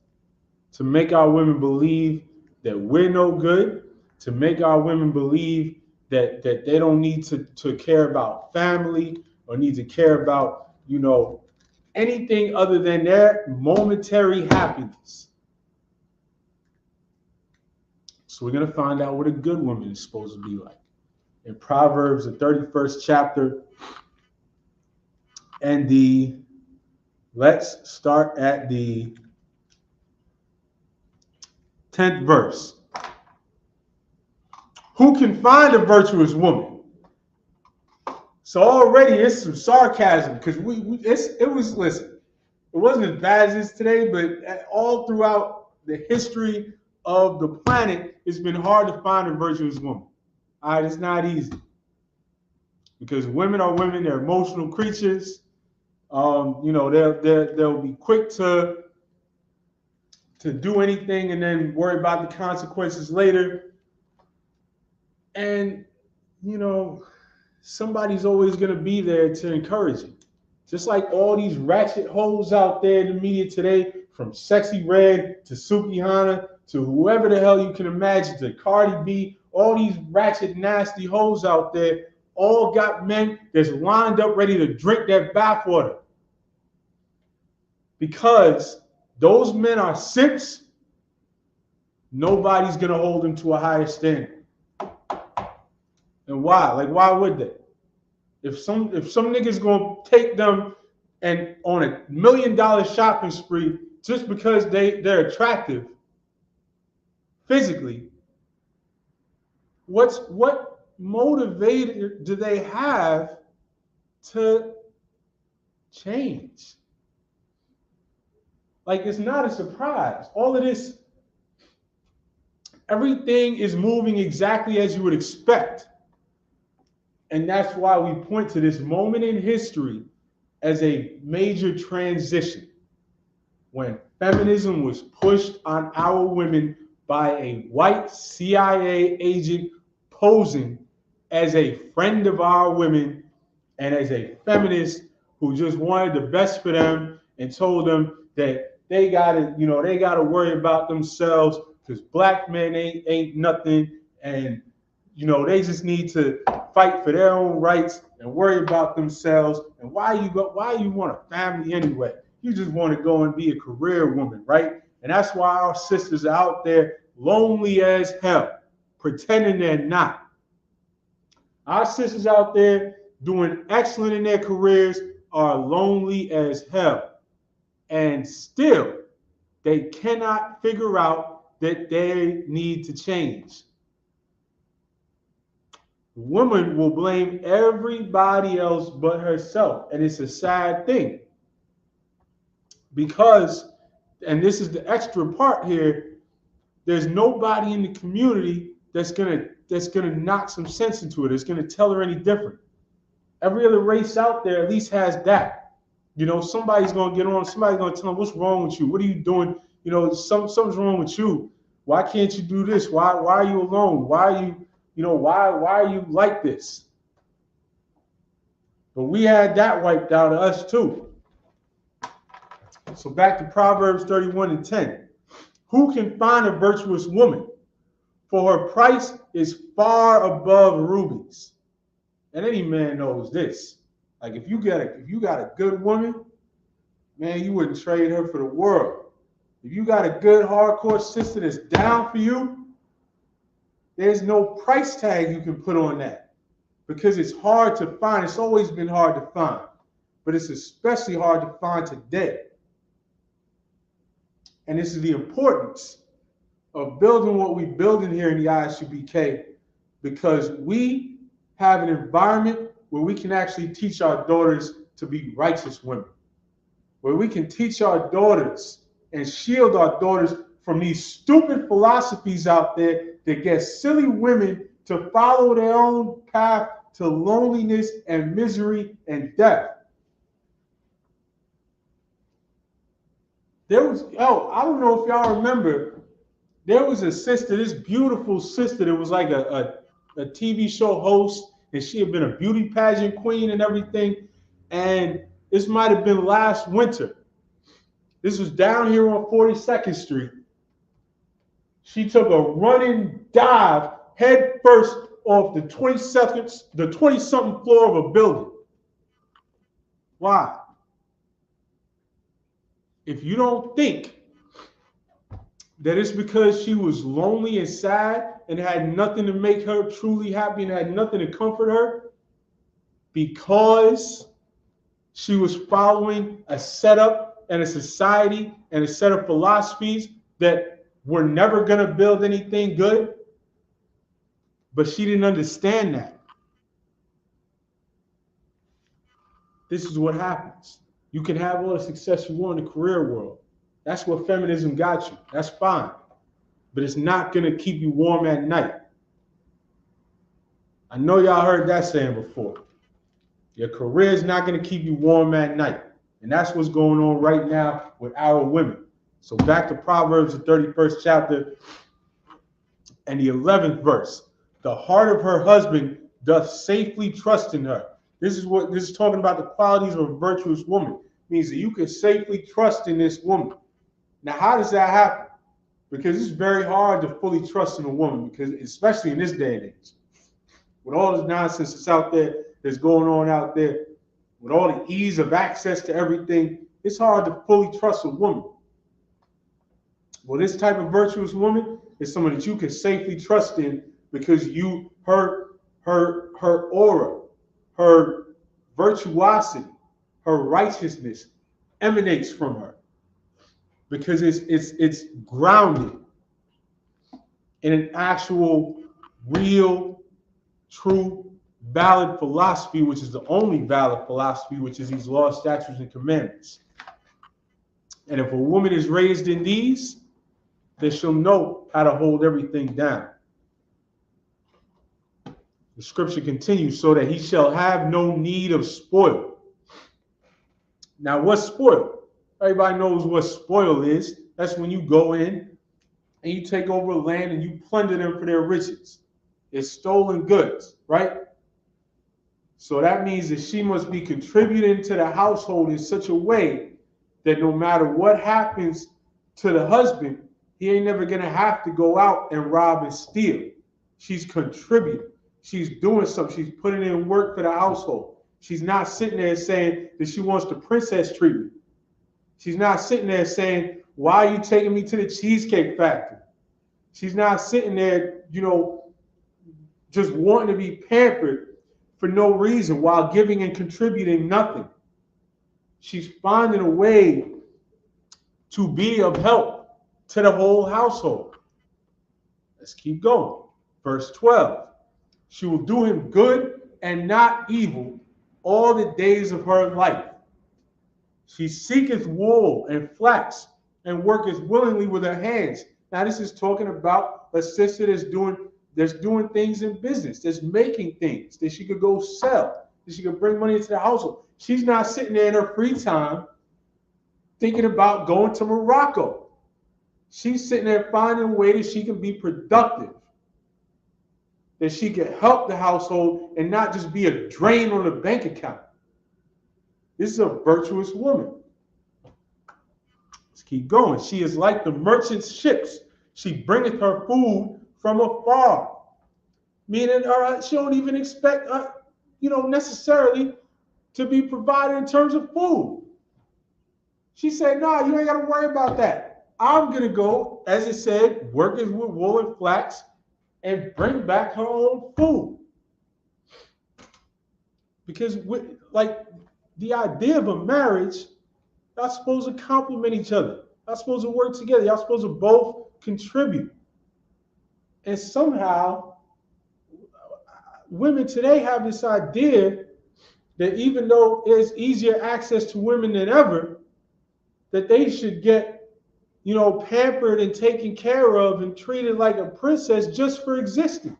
to make our women believe that we're no good, to make our women believe that they don't need to care about family or need to care about, anything other than their momentary happiness. So we're going to find out what a good woman is supposed to be like. In Proverbs, the 31st chapter, and let's start at the 10th verse. Who can find a virtuous woman? So already it's some sarcasm, because listen, it wasn't as bad as this today, but all throughout the history of the planet, it's been hard to find a virtuous woman. All right, it's not easy. Because women are women, they're emotional creatures. They'll be quick to do anything and then worry about the consequences later. And, somebody's always going to be there to encourage you. Just like all these ratchet hoes out there in the media today, from Sexy Red to YAHANNA to whoever the hell you can imagine, to Cardi B, all these ratchet, nasty hoes out there, all got men that's lined up ready to drink that bathwater. Because those men are simps, nobody's going to hold them to a higher standard. And why? Like, why would they? If some nigga's going to take them and on $1 million shopping spree just because they're attractive physically, what motivator do they have to change? Like, it's not a surprise. All of this, everything is moving exactly as you would expect. And that's why we point to this moment in history as a major transition, when feminism was pushed on our women by a white CIA agent posing as a friend of our women and as a feminist who just wanted the best for them and told them that they gotta worry about themselves because black men ain't nothing, and they just need to fight for their own rights and worry about themselves. And why you want a family anyway? You just want to go and be a career woman, right? And that's why our sisters are out there lonely as hell, pretending they're not. Our sisters out there doing excellent in their careers are lonely as hell. And still, they cannot figure out that they need to change. Woman will blame everybody else but herself. And it's a sad thing. Because, and this is the extra part here, there's nobody in the community that's gonna knock some sense into it. It's gonna tell her any different. Every other race out there at least has that. Somebody's gonna get on, somebody's gonna tell them, what's wrong with you? What are you doing? Something's wrong with you. Why can't you do this? Why are you alone? Why are you, why are you like this? But we had that wiped out of us too. So back to Proverbs 31:10. Who can find a virtuous woman? For her price is far above rubies. And any man knows this. Like, if you got a good woman, man, you wouldn't trade her for the world. If you got a good hardcore sister that's down for you, there's no price tag you can put on that, because it's hard to find. It's always been hard to find, but it's especially hard to find today. And this is the importance of building what we're building here in the I.S.U.P.K, because we have an environment where we can actually teach our daughters to be righteous women, where we can teach our daughters and shield our daughters from these stupid philosophies out there that get silly women to follow their own path to loneliness and misery and death. I don't know if y'all remember, there was a sister, this beautiful sister that was like a TV show host, and she had been a beauty pageant queen and everything. And this might have been last winter. This was down here on 42nd Street. She took a running dive head first off the 20-something floor of a building. Why? If you don't think that it's because she was lonely and sad and had nothing to make her truly happy and had nothing to comfort her, because she was following a setup and a society and a set of philosophies that were never going to build anything good, but she didn't understand that. This is what happens. You can have all the success you want in the career world. That's what feminism got you. That's fine. But it's not going to keep you warm at night. I know y'all heard that saying before. Your career is not going to keep you warm at night. And that's what's going on right now with our women. So back to Proverbs, the 31st chapter and the 11th verse. The heart of her husband doth safely trust in her. This is talking about the qualities of a virtuous woman. It means that you can safely trust in this woman. Now, how does that happen? Because it's very hard to fully trust in a woman, because especially in this day and age, with all this nonsense that's out there, that's going on out there, with all the ease of access to everything, it's hard to fully trust a woman. Well, this type of virtuous woman is someone that you can safely trust in because her aura, her virtuosity, her righteousness emanates from her because it's grounded in an actual, real, true, valid philosophy, which is the only valid philosophy, which is these laws, statutes, and commandments. And if a woman is raised in these, then she'll know how to hold everything down. The scripture continues, so that he shall have no need of spoil. Now, what's spoil? Everybody knows what spoil is. That's when you go in and you take over land and you plunder them for their riches. It's stolen goods, right? So that means that she must be contributing to the household in such a way that no matter what happens to the husband, he ain't never going to have to go out and rob and steal. She's contributing. She's doing something. She's putting in work for the household. She's not sitting there saying that she wants the princess treatment. She's not sitting there saying, why are you taking me to the Cheesecake Factory? She's not sitting there, just wanting to be pampered for no reason while giving and contributing nothing. She's finding a way to be of help to the whole household. Let's keep going. Verse 12. She will do him good and not evil all the days of her life. She seeketh wool and flax and worketh willingly with her hands. Now this is talking about a sister that's doing things in business, that's making things that she could go sell, that she could bring money into the household. She's not sitting there in her free time thinking about going to Morocco. She's sitting there finding a way that she can be productive, that she can help the household and not just be a drain on the bank account. This is a virtuous woman. Let's keep going. She is like the merchant's ships. She bringeth her food from afar. Meaning, she don't even expect, necessarily to be provided in terms of food. She said, no, you ain't got to worry about that. I'm going to go, as it said, working with wool and flax and bring back her own food. Because, the idea of a marriage, y'all supposed to complement each other. Y'all supposed to work together. Y'all supposed to both contribute. And somehow, women today have this idea that even though there's easier access to women than ever, that they should get, pampered and taken care of and treated like a princess just for existing.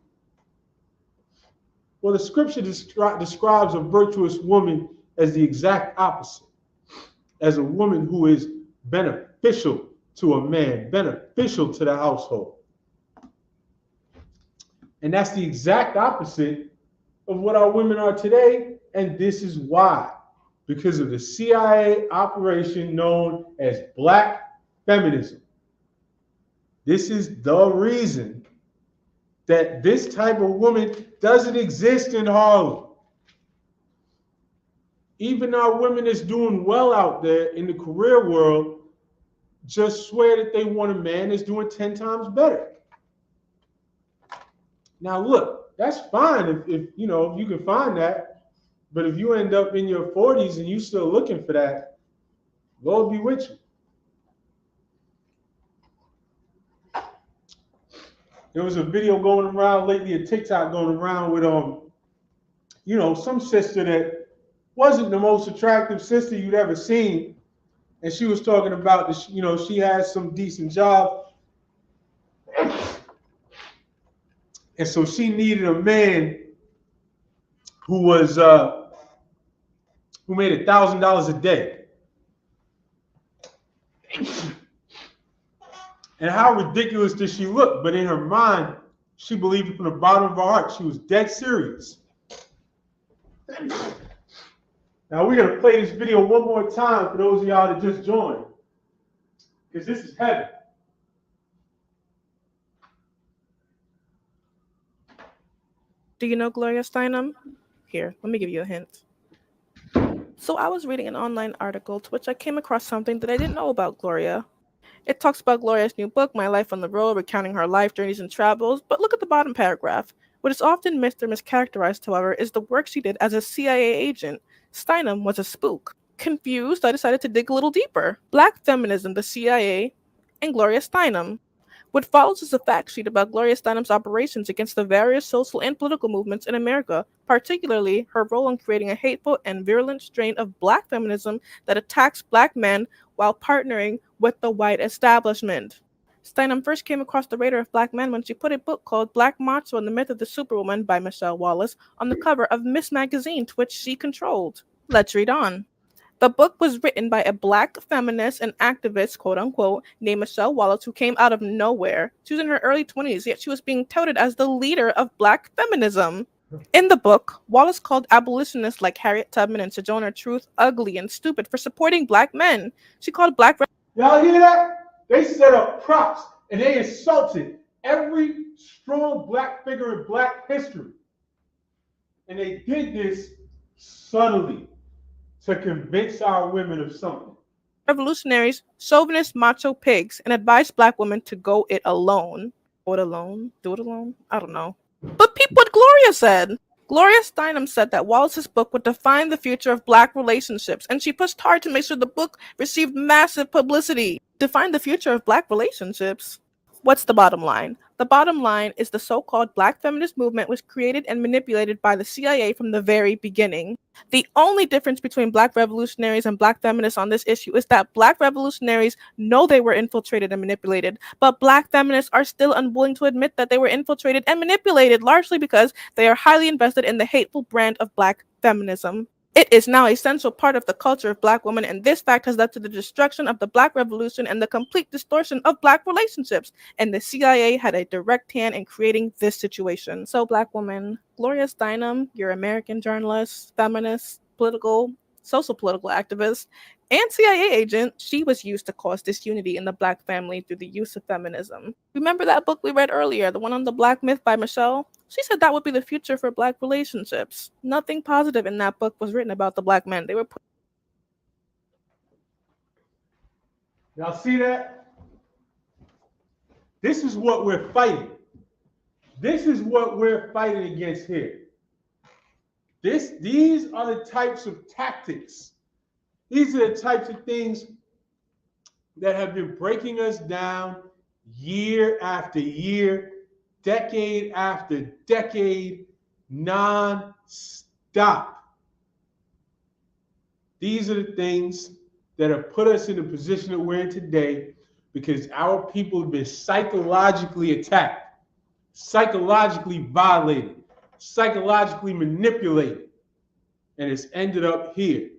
Well, the scripture describes a virtuous woman as the exact opposite, as a woman who is beneficial to a man, beneficial to the household. And that's the exact opposite of what our women are today. And this is why. Because of the CIA operation known as Black feminism. This is the reason that this type of woman doesn't exist in Harlem. Even our women that's doing well out there in the career world just swear that they want a man that's doing 10 times better. Now, look, that's fine if you can find that. But if you end up in your 40s and you still looking for that, Lord be with you. There was a video going around lately, a TikTok going around with some sister that wasn't the most attractive sister you'd ever seen, and she was talking about she has some decent job, and so she needed a man who was who made $1,000 a day. And how ridiculous did she look? But in her mind, she believed it from the bottom of her heart. She was dead serious. Now we're going to play this video one more time for those of y'all that just joined, because this is heavy. Do you know Gloria Steinem? Here, let me give you a hint. So I was reading an online article to which I came across something that I didn't know about Gloria. It talks about Gloria's new book, My Life on the Road, recounting her life, journeys, and travels, but look at the bottom paragraph. What is often missed or mischaracterized, however, is the work she did as a CIA agent. Steinem was a spook. Confused, I decided to dig a little deeper. Black feminism, the CIA, and Gloria Steinem. What follows is a fact sheet about Gloria Steinem's operations against the various social and political movements in America, particularly her role in creating a hateful and virulent strain of black feminism that attacks black men while partnering with the white establishment. Steinem first came across the radar of black men when she put a book called Black Macho and the Myth of the Superwoman by Michelle Wallace on the cover of Miss Magazine, to which she controlled. Let's read on. The book was written by a black feminist and activist, quote unquote, named Michelle Wallace, who came out of nowhere. She was in her early 20s, yet she was being touted as the leader of black feminism. In the book, Wallace called abolitionists like Harriet Tubman and Sojourner Truth ugly and stupid for supporting black men. She called black... Y'all hear that? They set up props and they insulted every strong black figure in black history. And they did this subtly to convince our women of something. Revolutionaries, chauvinist macho pigs, and advised black women to go it alone. Go it alone? Do it alone? I don't know. But peep what Gloria said. Gloria Steinem said that Wallace's book would define the future of black relationships, and she pushed hard to make sure the book received massive publicity. Define the future of black relationships? What's the bottom line? The bottom line is the so-called black feminist movement was created and manipulated by the CIA from the very beginning. The only difference between black revolutionaries and black feminists on this issue is that black revolutionaries know they were infiltrated and manipulated, but black feminists are still unwilling to admit that they were infiltrated and manipulated, largely because they are highly invested in the hateful brand of black feminism. It is now a central part of the culture of black women, and this fact has led to the destruction of the black revolution and the complete distortion of black relationships. And the CIA had a direct hand in creating this situation. So, black woman, Gloria Steinem, your American journalist, feminist, social political activist, and CIA agent, she was used to cause disunity in the black family through the use of feminism. Remember that book we read earlier, the one on the Black Myth by Michelle? She said that would be the future for black relationships. Nothing positive in that book was written about the black men. They were Y'all see that? This is what we're fighting. This is what we're fighting against here. These are the types of tactics. These are the types of things that have been breaking us down year after year, decade after decade, non-stop. These are the things that have put us in the position that we're in today because our people have been psychologically attacked, psychologically violated, psychologically manipulated, and it's ended up here.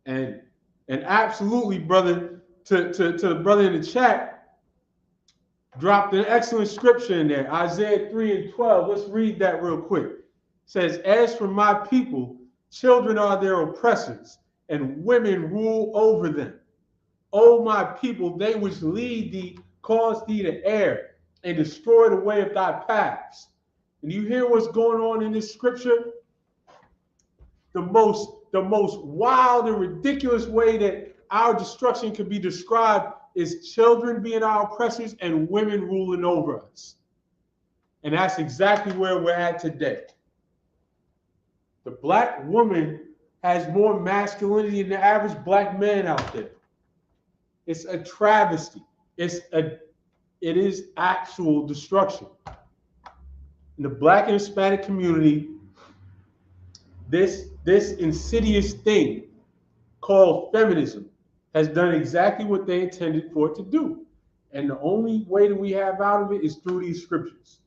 And absolutely, brother, to the brother in the chat, dropped an excellent scripture in there, Isaiah 3:12. Let's read that real quick. It says, as for my people, children are their oppressors, and women rule over them. O my people, they which lead thee, cause thee to err, and destroy the way of thy paths. And you hear what's going on in this scripture? The most wild and ridiculous way that our destruction could be described is children being our oppressors and women ruling over us. And that's exactly where we're at today. The black woman has more masculinity than the average black man out there. It's a travesty. It is actual destruction. In the black and Hispanic community, this insidious thing called feminism has done exactly what they intended for it to do. And the only way that we have out of it is through these scriptures.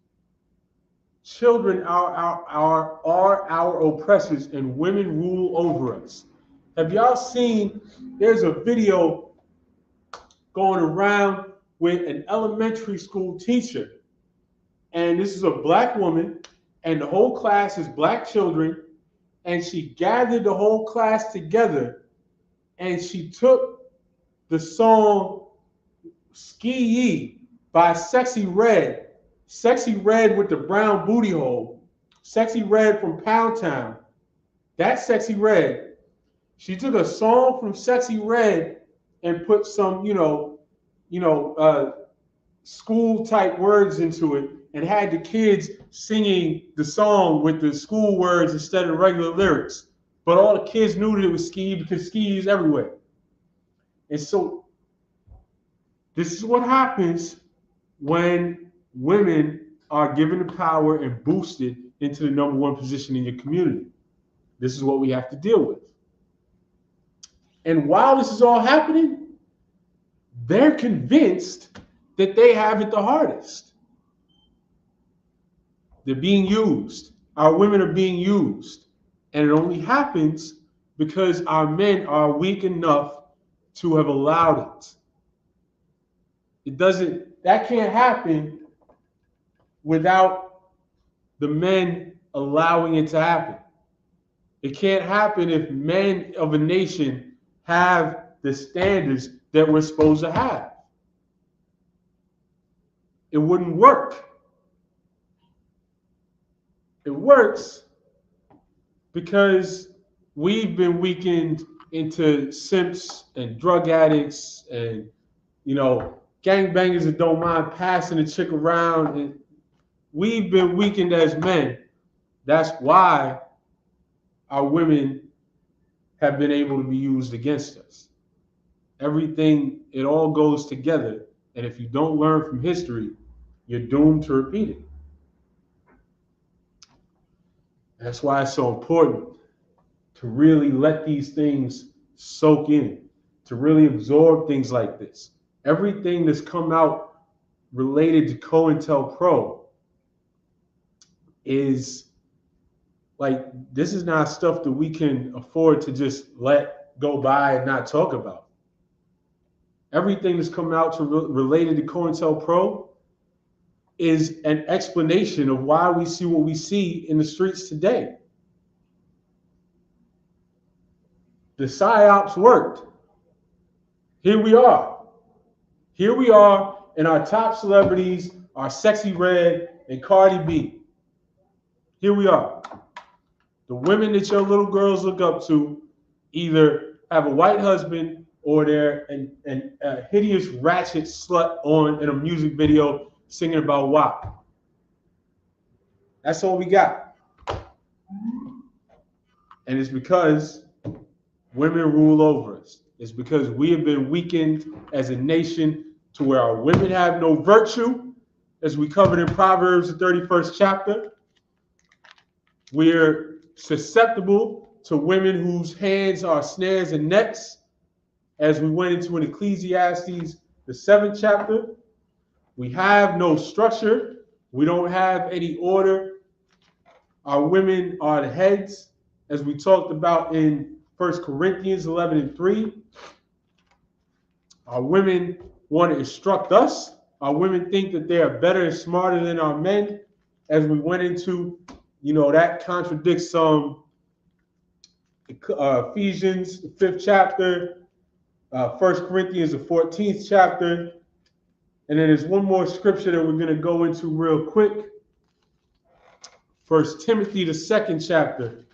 Children are our oppressors and women rule over us. Have y'all seen, there's a video going around with an elementary school teacher, and this is a black woman, and the whole class is black children, and she gathered the whole class together, and she took the song Ski Yee by Sexy Red, Sexy Red with the brown booty hole, Sexy Red from Pound Town, that Sexy Red, she took a song from Sexy Red and put some, school type words into it and had the kids singing the song with the school words instead of regular lyrics. But all the kids knew that it was ski because ski is everywhere. And so this is what happens when women are given the power and boosted into the number one position in your community. This is what we have to deal with. And while this is all happening, they're convinced that they have it the hardest. They're being used. Our women are being used. And it only happens because our men are weak enough to have allowed it. That can't happen without the men allowing it to happen. It can't happen if men of a nation have the standards that we're supposed to have. It wouldn't work. It works because we've been weakened into simps and drug addicts and, gangbangers that don't mind passing a chick around. And we've been weakened as men. That's why our women have been able to be used against us. Everything, it all goes together. And if you don't learn from history, you're doomed to repeat it. That's why it's so important to really let these things soak in, to really absorb things like this. Everything that's come out related to COINTELPRO is like, this is not stuff that we can afford to just let go by and not talk about. Everything that's come out related to COINTELPRO is an explanation of why we see what we see in the streets today. The PSYOPs worked. Here we are. Here we are, and our top celebrities are Sexy Red and Cardi B. Here we are. The women that your little girls look up to either have a white husband or they're a hideous ratchet slut on in a music video singing about WAP. That's all we got. And it's because women rule over us. It's because we have been weakened as a nation to where our women have no virtue, as we covered in Proverbs, the 31st chapter. We're susceptible to women whose hands are snares and nets, as we went into in Ecclesiastes, the 7th chapter. We have no structure. We don't have any order. Our women are the heads, as we talked about in 1 Corinthians 11:3. Our women want to instruct us. Our women think that they are better and smarter than our men, as we went into, that contradicts Ephesians, the 5th chapter, 1 Corinthians, the 14th chapter. And then there's one more scripture that we're going to go into real quick. 1 Timothy, the 2nd chapter,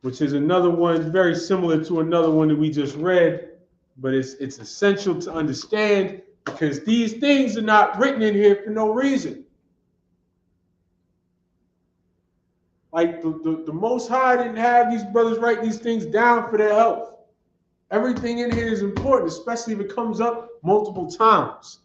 which is another one very similar to another one that we just read, but it's essential to understand because these things are not written in here for no reason. Like the Most High didn't have these brothers write these things down for their health. Everything in here is important, especially if it comes up multiple times.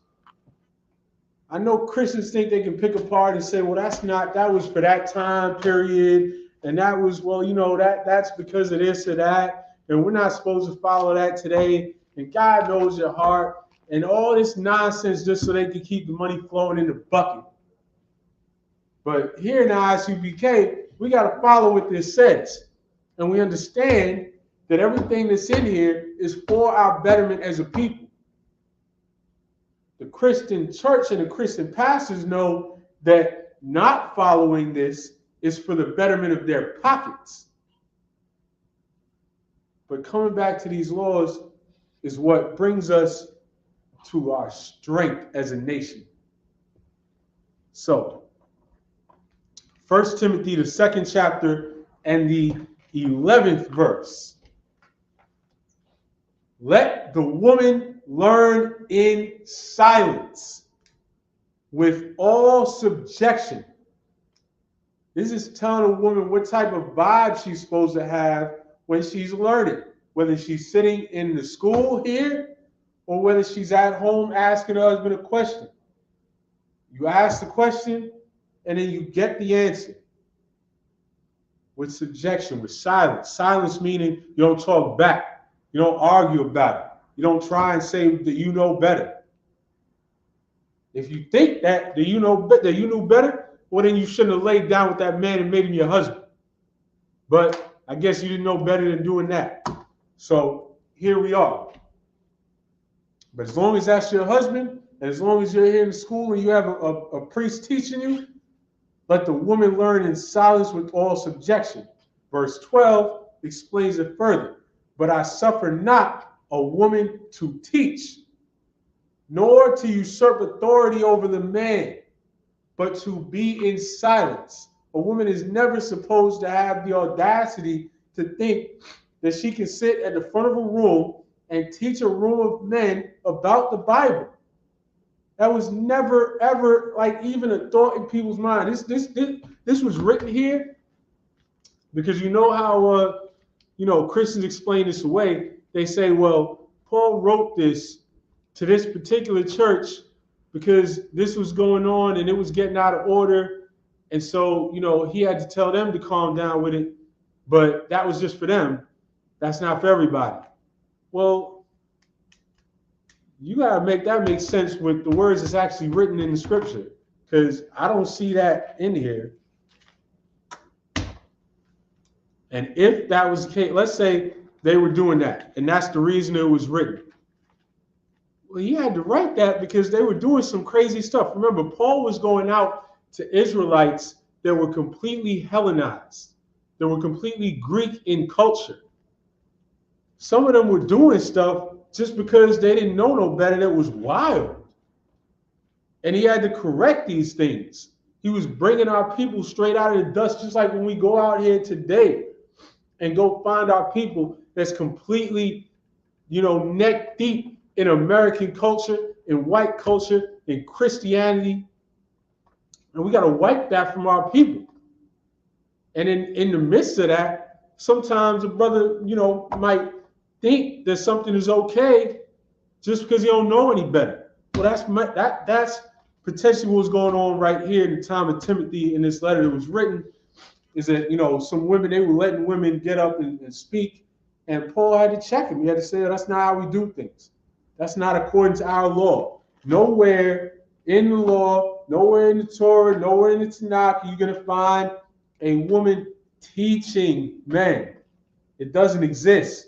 I know Christians think they can pick apart and say, well, that was for that time period. And that was, that's because of this or that. And we're not supposed to follow that today. And God knows your heart. And all this nonsense just so they can keep the money flowing in the bucket. But here in the I.S.U.P.K, we got to follow what this says. And we understand that everything that's in here is for our betterment as a people. The Christian church and the Christian pastors know that not following this is for the betterment of their pockets. But coming back to these laws is what brings us to our strength as a nation. So, 1 Timothy, the 2nd chapter and the 11th verse. Let the woman learn in silence with all subjection. This is telling a woman what type of vibe she's supposed to have when she's learning, whether she's sitting in the school here or whether she's at home asking her husband a question. You ask the question and then you get the answer with subjection, with silence. Silence meaning you don't talk back. You don't argue about it. You don't try and say that you know better. If you think that you knew better, well, then you shouldn't have laid down with that man and made him your husband. But I guess you didn't know better than doing that. So here we are. But as long as that's your husband, and as long as you're here in school and you have a priest teaching you, let the woman learn in silence with all subjection. Verse 12 explains it further. But I suffer not a woman to teach, nor to usurp authority over the man, but to be in silence. A woman is never supposed to have the audacity to think that she can sit at the front of a room and teach a room of men about the Bible. That was never, ever, like, even a thought in people's mind. This was written here because you know how, Christians explain this away. They say, well, Paul wrote this to this particular church because this was going on and it was getting out of order. And so, he had to tell them to calm down with it. But that was just for them. That's not for everybody. Well, you got to make that make sense with the words that's actually written in the scripture, because I don't see that in here. And if that was the case, let's say they were doing that, and that's the reason it was written. Well, he had to write that because they were doing some crazy stuff. Remember, Paul was going out to Israelites that were completely Hellenized, that were completely Greek in culture. Some of them were doing stuff just because they didn't know no better that was wild. And he had to correct these things. He was bringing our people straight out of the dust, just like when we go out here today and go find our people that's completely, neck deep in American culture, in white culture, in Christianity. And we got to wipe that from our people. And in the midst of that, sometimes a brother, might think that something is okay just because he don't know any better. Well, that's potentially what's going on right here in the time of Timothy in this letter that was written, is that, some women, they were letting women get up and speak, and Paul had to check him. He had to say, that's not how we do things. That's not according to our law. Nowhere in the law, nowhere in the Torah, nowhere in the Tanakh, you're going to find a woman teaching men. It doesn't exist.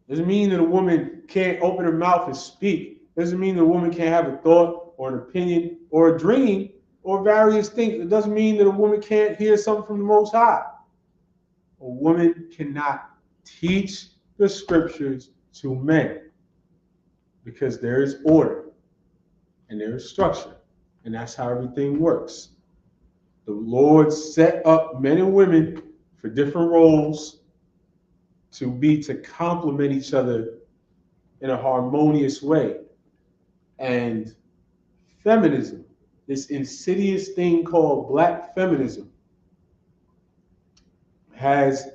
Doesn't mean that a woman can't open her mouth and speak. Doesn't mean that a woman can't have a thought or an opinion or a dream or various things. It doesn't mean that a woman can't hear something from the Most High. A woman cannot teach the scriptures to men because there is order and there is structure, and that's how everything works. The Lord set up men and women for different roles to complement each other in a harmonious way. And feminism, this insidious thing called black feminism, has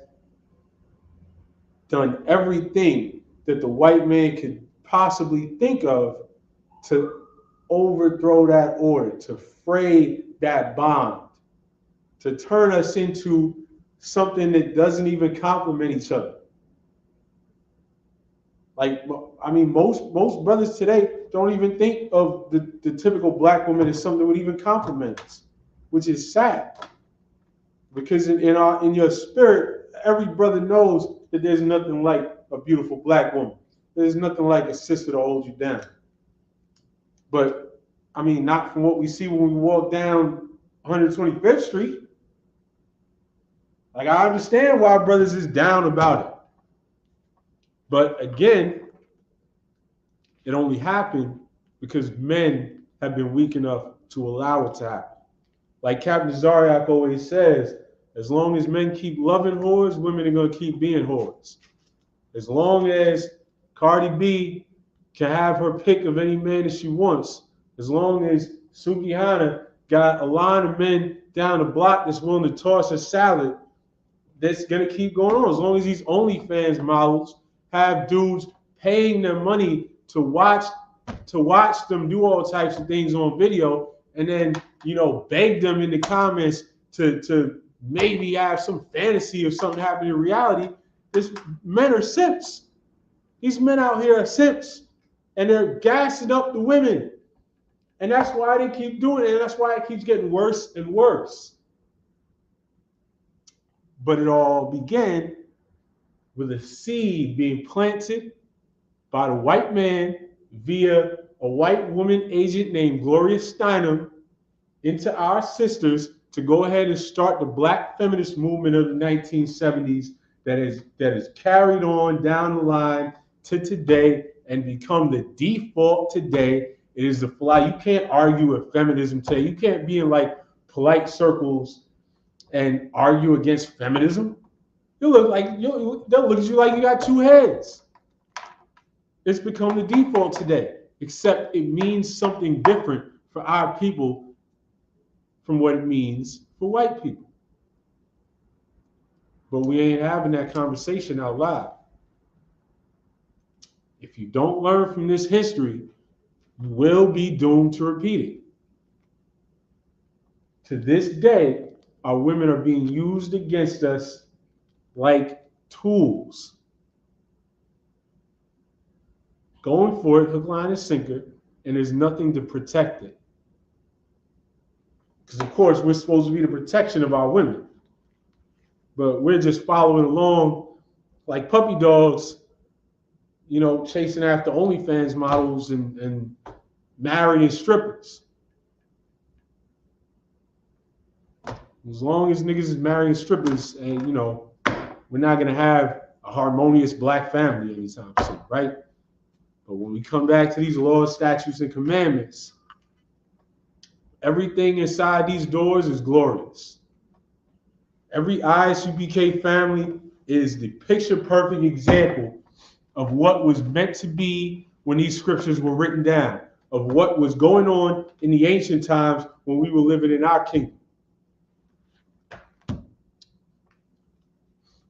done everything that the white man could possibly think of to overthrow that order, to fray that bond, to turn us into something that doesn't even complement each other. Most brothers today don't even think of the typical black woman as something that would even compliment us, which is sad. Because in your spirit, every brother knows that there's nothing like a beautiful black woman. There's nothing like a sister to hold you down. But, not from what we see when we walk down 125th Street. I understand why brothers is down about it. But again, it only happened because men have been weak enough to allow it to happen. Like Captain Zaryak always says, as long as men keep loving whores, women are going to keep being whores. As long as Cardi B can have her pick of any man that she wants, as long as YAHANNA got a line of men down the block that's willing to toss a salad, that's going to keep going on. As long as these OnlyFans models have dudes paying them money to watch them do all types of things on video, and then beg them in the comments to maybe have some fantasy of something happening in reality. Men are simps. These men out here are simps, and they're gassing up the women, and that's why they keep doing it, and that's why it keeps getting worse and worse. But it all began with a seed being planted by the white man via a white woman agent named Gloria Steinem into our sisters to go ahead and start the black feminist movement of the 1970s that is carried on down the line to today and become the default today. It is the fly. You can't argue with feminism today. You can't be in like polite circles and argue against feminism. They'll look at you like you got two heads. It's become the default today, except it means something different for our people from what it means for white people. But we ain't having that conversation out loud. If you don't learn from this history, you will be doomed to repeat it. To this day, our women are being used against us like tools. Going for it, hook, line, and sinker, and there's nothing to protect it. Because, of course, we're supposed to be the protection of our women. But we're just following along like puppy dogs, chasing after OnlyFans models and marrying strippers. As long as niggas is marrying strippers, and we're not gonna have a harmonious black family anytime soon, right? But when we come back to these laws, statutes, and commandments, everything inside these doors is glorious. Every I.S.U.P.K family is the picture-perfect example of what was meant to be when these scriptures were written down, of what was going on in the ancient times when we were living in our kingdom.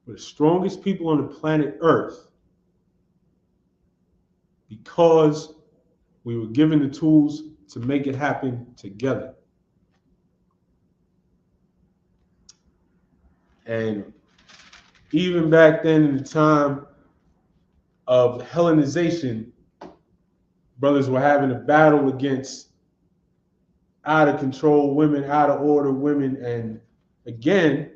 We're the strongest people on the planet Earth because we were given the tools to make it happen together. And even back then in the time of Hellenization, brothers were having a battle against out of control women, out of order women. And again,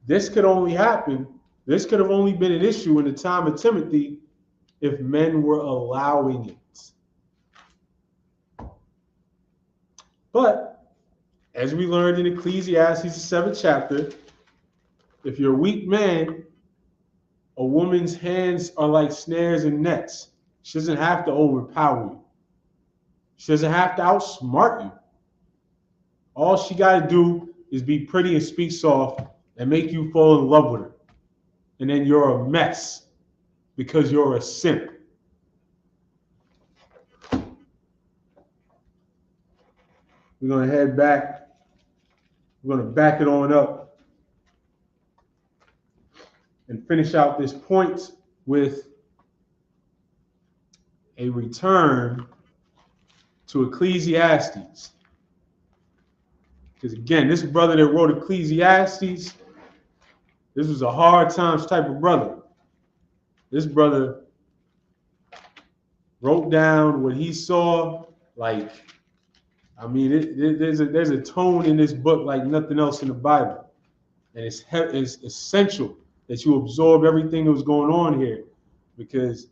this could only happen, this could have only been an issue in the time of Timothy if men were allowing it. But as we learned in Ecclesiastes, the 7th chapter, if you're a weak man, a woman's hands are like snares and nets. She doesn't have to overpower you. She doesn't have to outsmart you. All she got to do is be pretty and speak soft and make you fall in love with her. And then you're a mess because you're a simp. We're going to head back. We're going to back it on up and finish out this point with a return to Ecclesiastes. Because again, this brother that wrote Ecclesiastes, this was a hard times type of brother. This brother wrote down what he saw. Like, I mean, there's a tone in this book like nothing else in the Bible. And it's essential that you absorb everything that was going on here, because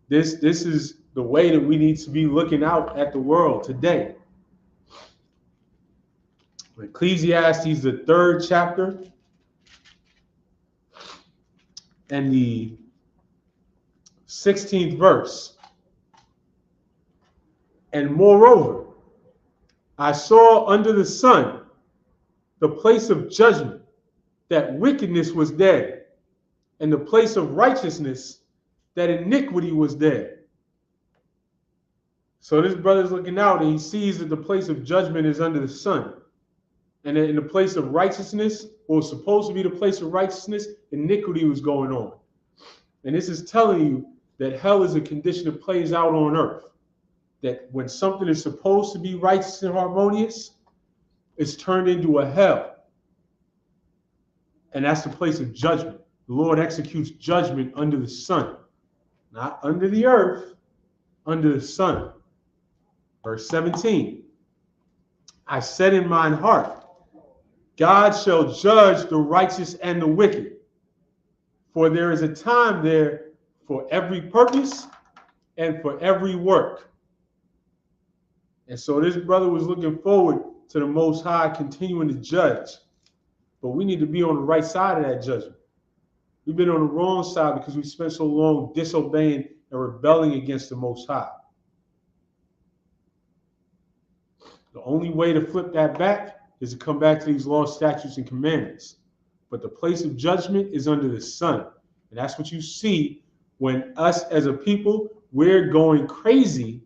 this is the way that we need to be looking out at the world today. Ecclesiastes, the 3rd chapter, and the 16th verse. And moreover, I saw under the sun the place of judgment, that wickedness was there, and the place of righteousness, that iniquity was there. So this brother's looking out and he sees that the place of judgment is under the sun. And in the place of righteousness, or was supposed to be the place of righteousness, iniquity was going on. And this is telling you that hell is a condition that plays out on earth. That when something is supposed to be righteous and harmonious, it's turned into a hell. And that's the place of judgment. The Lord executes judgment under the sun. Not under the earth, under the sun. Verse 17. I said in mine heart, God shall judge the righteous and the wicked. For there is a time there for every purpose and for every work. And so this brother was looking forward to the Most High continuing to judge. But we need to be on the right side of that judgment. We've been on the wrong side because we spent so long disobeying and rebelling against the Most High. The only way to flip that back is to come back to these laws, statutes, and commandments. But the place of judgment is under the sun. And that's what you see when us as a people, we're going crazy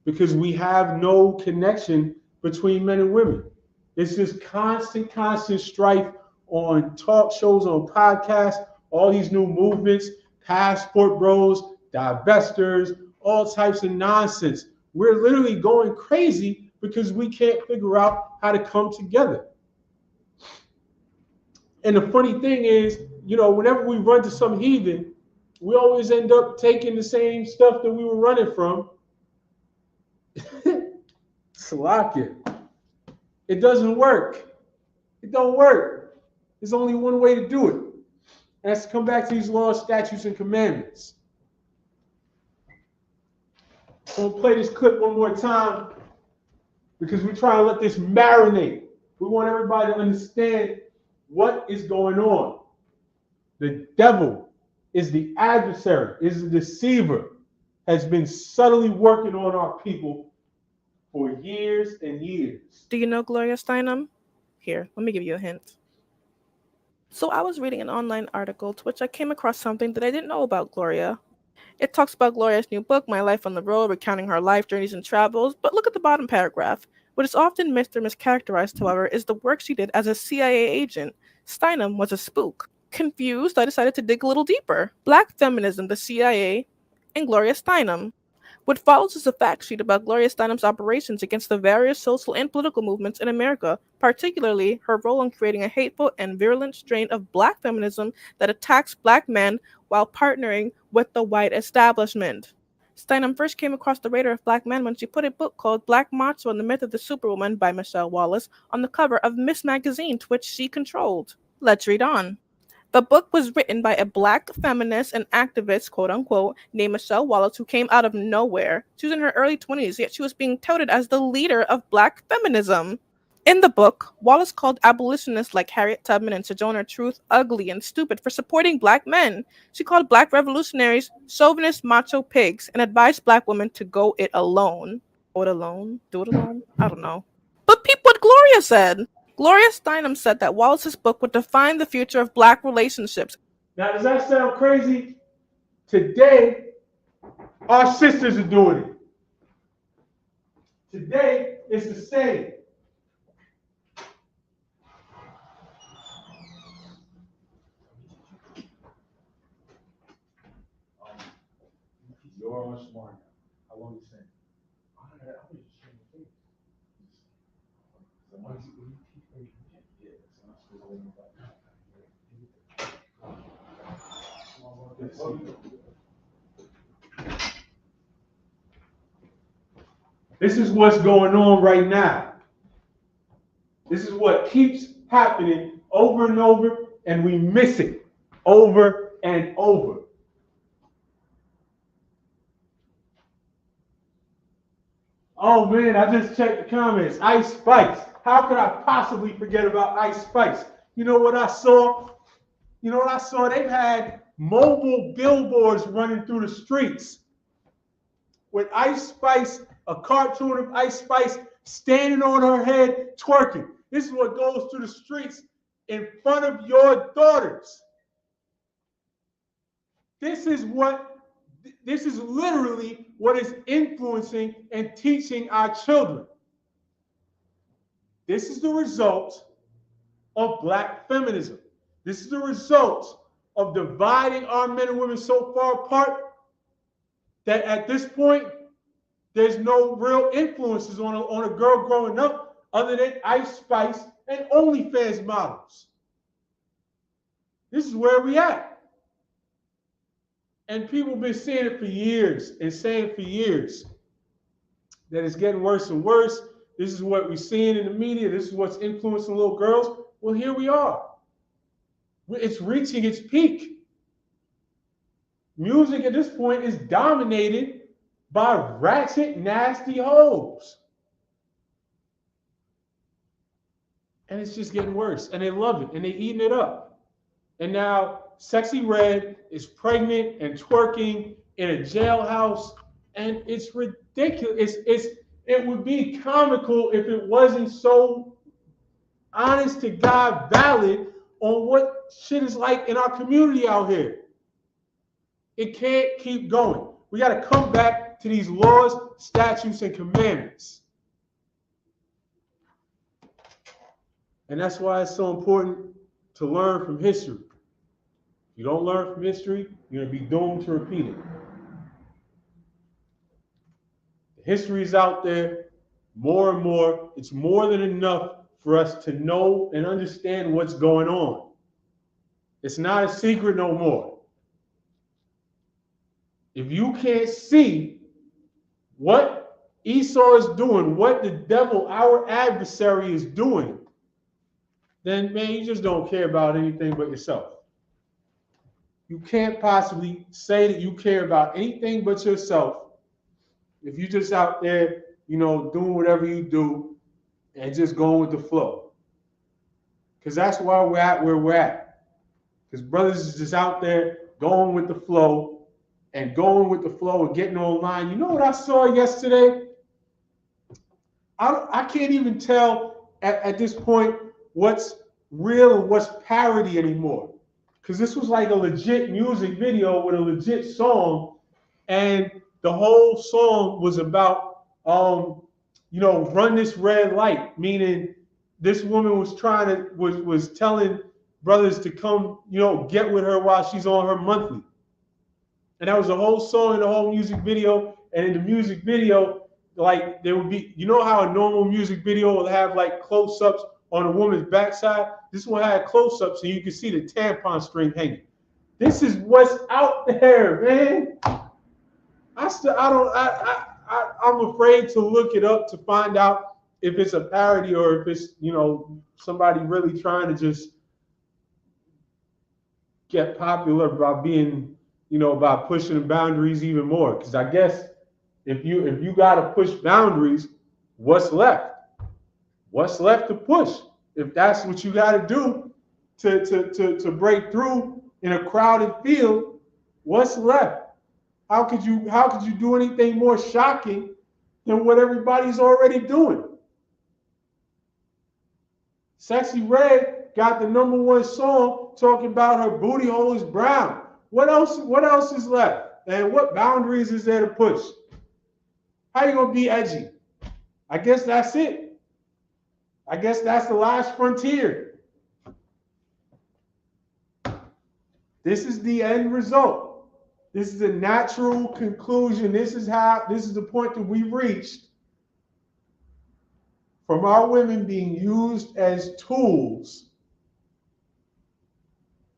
because we have no connection between men and women. It's just constant strife on talk shows, on podcasts, all these new movements, passport bros, divestors, all types of nonsense. We're literally going crazy because we can't figure out how to come together. And the funny thing is, whenever we run to some heathen, we always end up taking the same stuff that we were running from. Salakia. It doesn't work. It don't work. There's only one way to do it. And that's to come back to these laws, statutes, and commandments. I'm going to play this clip one more time because we're trying to let this marinate. We want everybody to understand what is going on. The devil is the adversary, is the deceiver, has been subtly working on our people for years and years. Do you know Gloria Steinem? Here, let me give you a hint. So I was reading an online article to which I came across something that I didn't know about Gloria. It talks about Gloria's new book, My Life on the Road, recounting her life, journeys, and travels, but look at the bottom paragraph. What is often missed or mischaracterized, however, is the work she did as a CIA agent. Steinem was a spook. Confused, I decided to dig a little deeper. Black feminism, the CIA, and Gloria Steinem. What follows is a fact sheet about Gloria Steinem's operations against the various social and political movements in America, particularly her role in creating a hateful and virulent strain of black feminism that attacks black men while partnering with the white establishment. Steinem first came across the radar of black men when she put a book called Black Macho and the Myth of the Superwoman by Michelle Wallace on the cover of Miss Magazine, to which she controlled. Let's read on. The book was written by a black feminist and activist, quote unquote, named Michelle Wallace, who came out of nowhere. She was in her early 20s, yet she was being touted as the leader of black feminism. In the book, Wallace called abolitionists like Harriet Tubman and Sojourner Truth ugly and stupid for supporting black men. She called black revolutionaries chauvinist macho pigs and advised black women to go it alone. Go it alone? Do it alone? I don't know. But peep what Gloria said. Gloria Steinem said that Wallace's book would define the future of black relationships. Now, does that sound crazy? Today, our sisters are doing it. Today, it's the same. You're on smart now. How long you saying? This is what's going on right now. This is what keeps happening over and over, and we miss it over and over. Oh man, I just checked the comments. I.S.U.P.K. How could I possibly forget about I.S.U.P.K? You know what I saw? They've had mobile billboards running through the streets with I.S.U.P.K a cartoon of Ice Spice standing on her head twerking. This is what goes through the streets in front of your daughters. This is literally what is influencing and teaching our children. This is the result of black feminism. This is the result of dividing our men and women so far apart that at this point, there's no real influences on a girl growing up other than Ice Spice and OnlyFans models. This is where we at. And people have been saying it for years and saying for years that it's getting worse and worse. This is what we're seeing in the media. This is what's influencing little girls. Well, here we are. It's reaching its peak. Music at this point is dominated by ratchet, nasty hoes. And it's just getting worse. And they love it. And they're eating it up. And now Sexy Red is pregnant and twerking in a jailhouse. And it's ridiculous. It would be comical if it wasn't so honest to God valid on what shit is like in our community out here. It can't keep going. We got to come back to these laws, statutes, and commandments. And that's why it's so important to learn from history. If you don't learn from history, you're going to be doomed to repeat it. The history is out there more and more. It's more than enough for us to know and understand what's going on. It's not a secret no more. If you can't see what Esau is doing, what the devil, our adversary, is doing, then, man, you just don't care about anything but yourself. You can't possibly say that you care about anything but yourself if you're just out there, doing whatever you do and just going with the flow. Because that's why we're at where we're at. Because brothers is just out there going with the flow and getting online. You know what I saw yesterday? I can't even tell at this point what's real and what's parody anymore. Because this was like a legit music video with a legit song. And the whole song was about, run this red light, meaning this woman was was telling brothers to come, get with her while she's on her monthly. And that was the whole song and the whole music video. And in the music video, like there would be, how a normal music video will have like close-ups on a woman's backside? This one had close-ups so you can see the tampon string hanging. This is what's out there, man. I'm afraid to look it up to find out if it's a parody or if it's, somebody really trying to just get popular by being, by pushing the boundaries even more. Because I guess if you got to push boundaries, what's left? What's left to push? If that's what you got to do to break through in a crowded field, what's left? How could you do anything more shocking than what everybody's already doing? Sexy Red got the #1 song talking about her booty hole is brown. What else is left? And what boundaries is there to push? How you gonna be edgy? I guess that's it. I guess that's the last frontier. This is the end result. This is the natural conclusion. This is the point that we've reached from our women being used as tools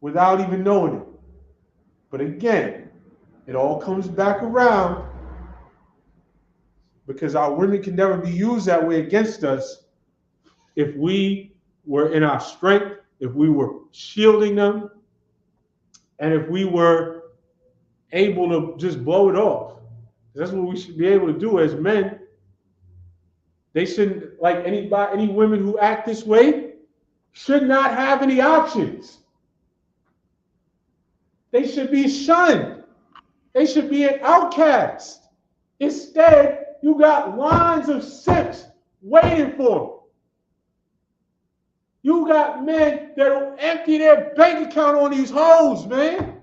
without even knowing it. But again, it all comes back around because our women can never be used that way against us if we were in our strength, if we were shielding them, and if we were able to just blow it off. That's what we should be able to do as men. They shouldn't, like any women who act this way, should not have any options. They should be shunned. They should be an outcast. Instead, you got lines of simps waiting for them. You got men that'll empty their bank account on these hoes, man.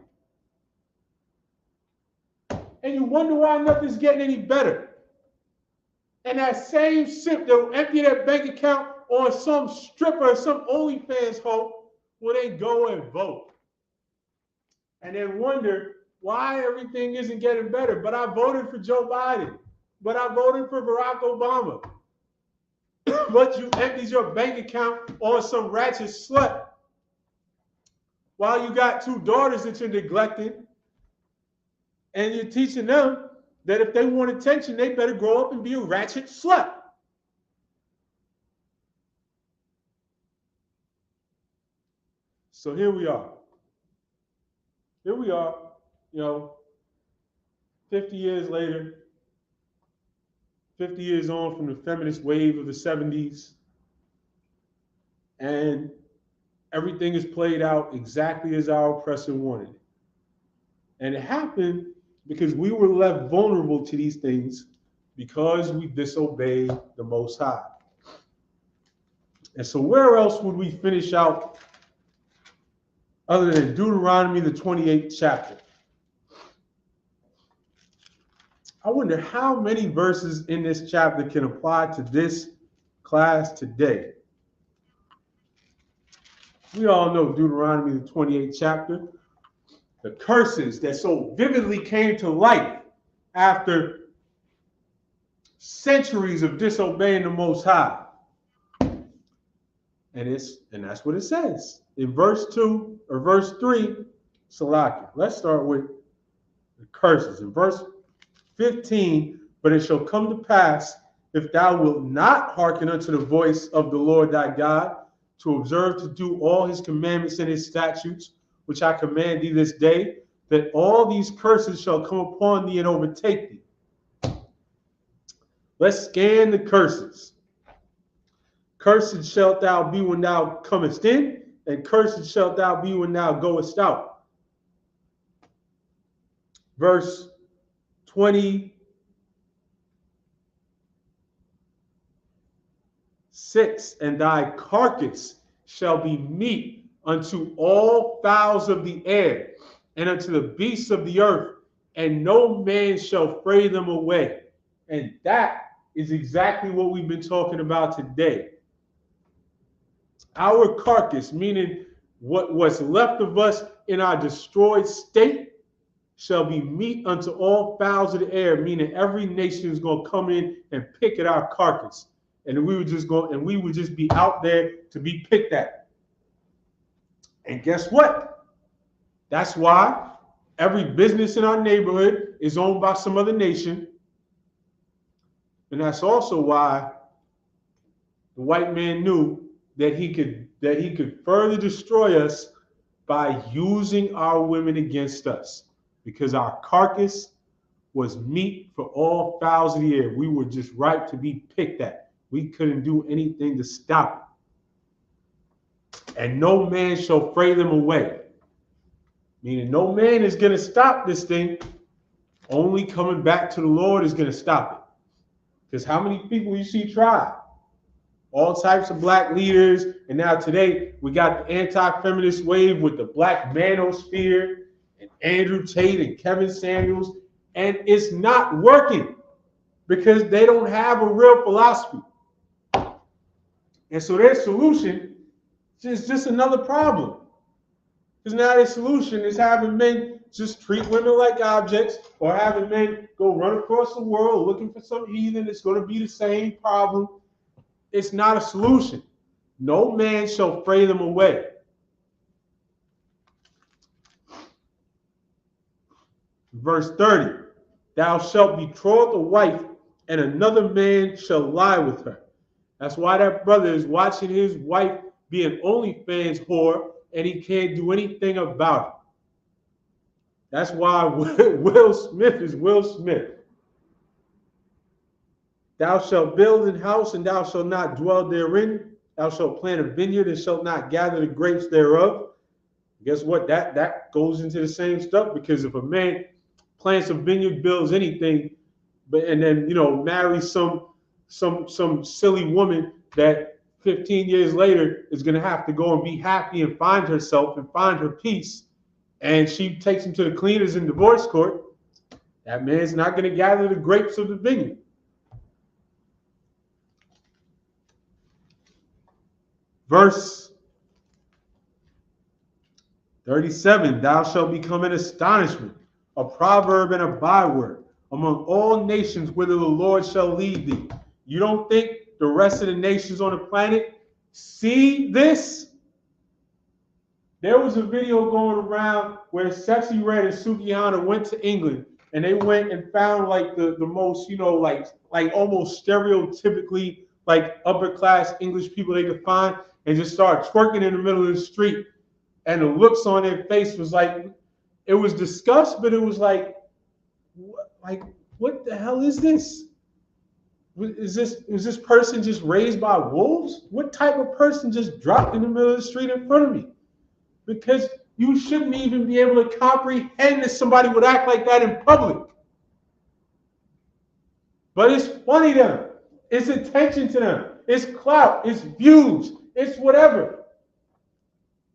And you wonder why nothing's getting any better. And that same simp that'll empty their bank account on some stripper or some OnlyFans hoe will then go and vote. And then wonder why everything isn't getting better. But I voted for Joe Biden. But I voted for Barack Obama. But you empties your bank account on some ratchet slut while you got two daughters that you're neglecting, and you're teaching them that if they want attention, they better grow up and be a ratchet slut. So here we are. Here we are, 50 years later, 50 years on from the feminist wave of the 70s, and everything is played out exactly as our oppressor wanted it. And it happened because we were left vulnerable to these things because we disobeyed the Most High. And so where else would we finish out other than Deuteronomy, the 28th chapter? I wonder how many verses in this chapter can apply to this class today. We all know Deuteronomy, the 28th chapter. The curses that so vividly came to life after centuries of disobeying the Most High. And that's what it says. In verse 2 or verse 3, Salaki. Let's start with the curses. In verse 15, but it shall come to pass, if thou wilt not hearken unto the voice of the Lord thy God, to observe to do all his commandments and his statutes, which I command thee this day, that all these curses shall come upon thee and overtake thee. Let's scan the curses. Cursed shalt thou be when thou comest in, and cursed shalt thou be when thou goest out. Verse 26, and thy carcass shall be meat unto all fowls of the air, and unto the beasts of the earth, and no man shall fray them away. And that is exactly what we've been talking about today. Our carcass, meaning what's left of us in our destroyed state, shall be meat unto all fowls of the air, meaning every nation is going to come in and pick at our carcass. And we would just be out there to be picked at. And guess what? That's why every business in our neighborhood is owned by some other nation. And that's also why the white man knew that he could further destroy us by using our women against us, because our carcass was meat for all fowls of the air. We were just ripe to be picked at. We couldn't do anything to stop it. And no man shall fray them away. Meaning no man is going to stop this thing. Only coming back to the Lord is going to stop it. Because how many people you see try? All types of black leaders. And now today we got the anti-feminist wave with the black manosphere and Andrew Tate and Kevin Samuels. And it's not working because they don't have a real philosophy. And so their solution is just another problem. Because now their solution is having men just treat women like objects, or having men go run across the world looking for some heathen. It's going to be the same problem. It's not a solution. No man shall fray them away. Verse 30, thou shalt betroth a wife, and another man shall lie with her. That's why that brother is watching his wife be an OnlyFans whore, and he can't do anything about it. That's why Will Smith is Will Smith. Thou shalt build an house, and thou shalt not dwell therein. Thou shalt plant a vineyard, and shalt not gather the grapes thereof. Guess what? That goes into the same stuff, because if a man plants a vineyard, builds anything, and then marry some silly woman that 15 years later is going to have to go and be happy and find herself and find her peace, and she takes him to the cleaners in divorce court, that man's not going to gather the grapes of the vineyard. Verse 37, thou shalt become an astonishment, a proverb and a byword among all nations whither the Lord shall lead thee. You don't think the rest of the nations on the planet see this? There was a video going around where Sexy Red and YAHANNA went to England, and they went and found like the most, like almost stereotypically like upper class English people they could find, and just started twerking in the middle of the street. And the looks on their face was like, it was disgust, but it was like what the hell is this? Is this person just raised by wolves? What type of person just dropped in the middle of the street in front of me? Because you shouldn't even be able to comprehend that somebody would act like that in public. But it's funny to them. It's attention to them. It's clout. It's views. It's whatever.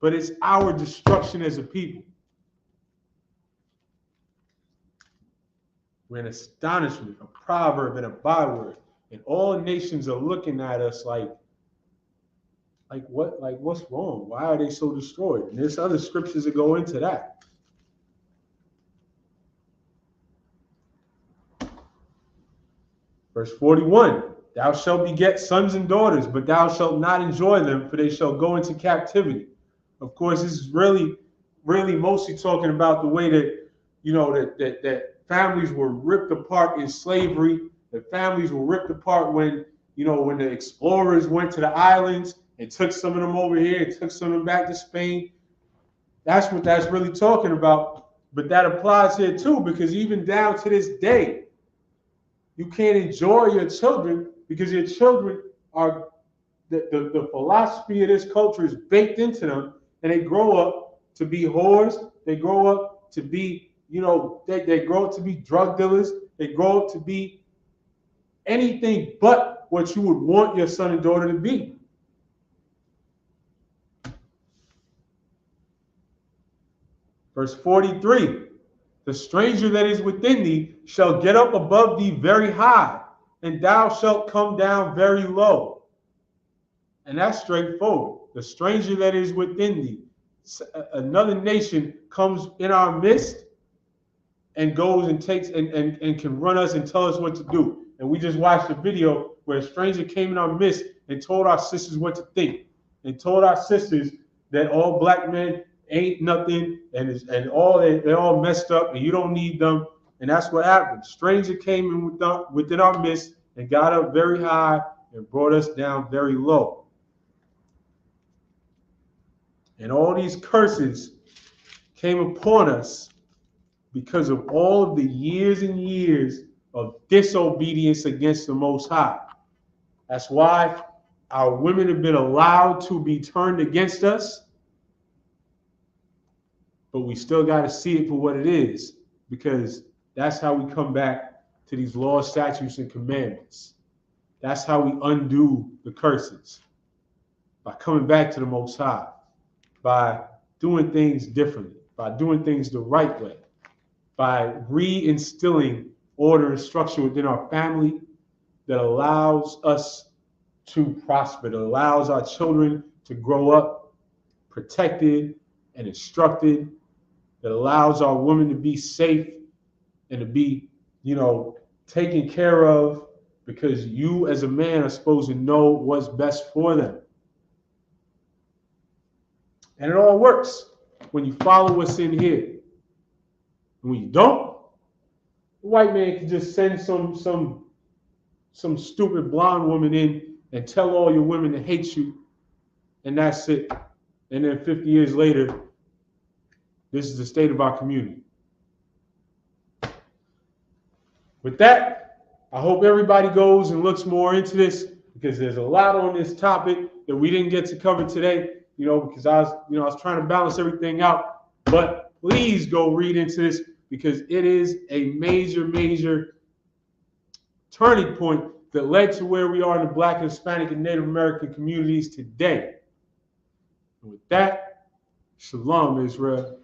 But it's our destruction as a people. We're an astonishment, a proverb, and a byword. And all nations are looking at us like what's wrong? Why are they so destroyed? And there's other scriptures that go into that. Verse 41, thou shalt beget sons and daughters, but thou shalt not enjoy them, for they shall go into captivity. Of course, this is really mostly talking about the way that, that families were ripped apart in slavery, that families were ripped apart when the explorers went to the islands and took some of them over here and took some of them back to Spain. That's what that's really talking about. But that applies here too, because even down to this day, you can't enjoy your children because your children are, the philosophy of this culture is baked into them, and they grow up to be whores. They grow up to be, they grow up to be drug dealers. They grow up to be anything but what you would want your son and daughter to be. Verse 43, the stranger that is within thee shall get up above thee very high, and thou shalt come down very low. And that's straightforward. The stranger that is within thee, another nation comes in our midst and goes and takes and can run us and tell us what to do. And we just watched a video where a stranger came in our midst and told our sisters what to think, and told our sisters that all black men ain't nothing, and they're all messed up, and you don't need them. And that's what happened. Stranger came in within our midst and got up very high and brought us down very low. And all these curses came upon us because of all of the years and years of disobedience against the Most High. That's why our women have been allowed to be turned against us. But we still got to see it for what it is, because that's how we come back to these laws, statutes, and commandments. That's how we undo the curses, by coming back to the Most High, by doing things differently, by doing things the right way, by reinstilling order and structure within our family that allows us to prosper, that allows our children to grow up protected and instructed, that allows our women to be safe and to be, taken care of, because you as a man are supposed to know what's best for them. And it all works when you follow what's in here. And when you don't, the white man can just send some stupid blonde woman in and tell all your women to hate you, and that's it. And then 50 years later, this is the state of our community. With that, I hope everybody goes and looks more into this, because there's a lot on this topic that we didn't get to cover today, because I was trying to balance everything out. But please go read into this, because it is a major turning point that led to where we are in the Black, Hispanic, and Native American communities today. And with that, Shalom, Israel.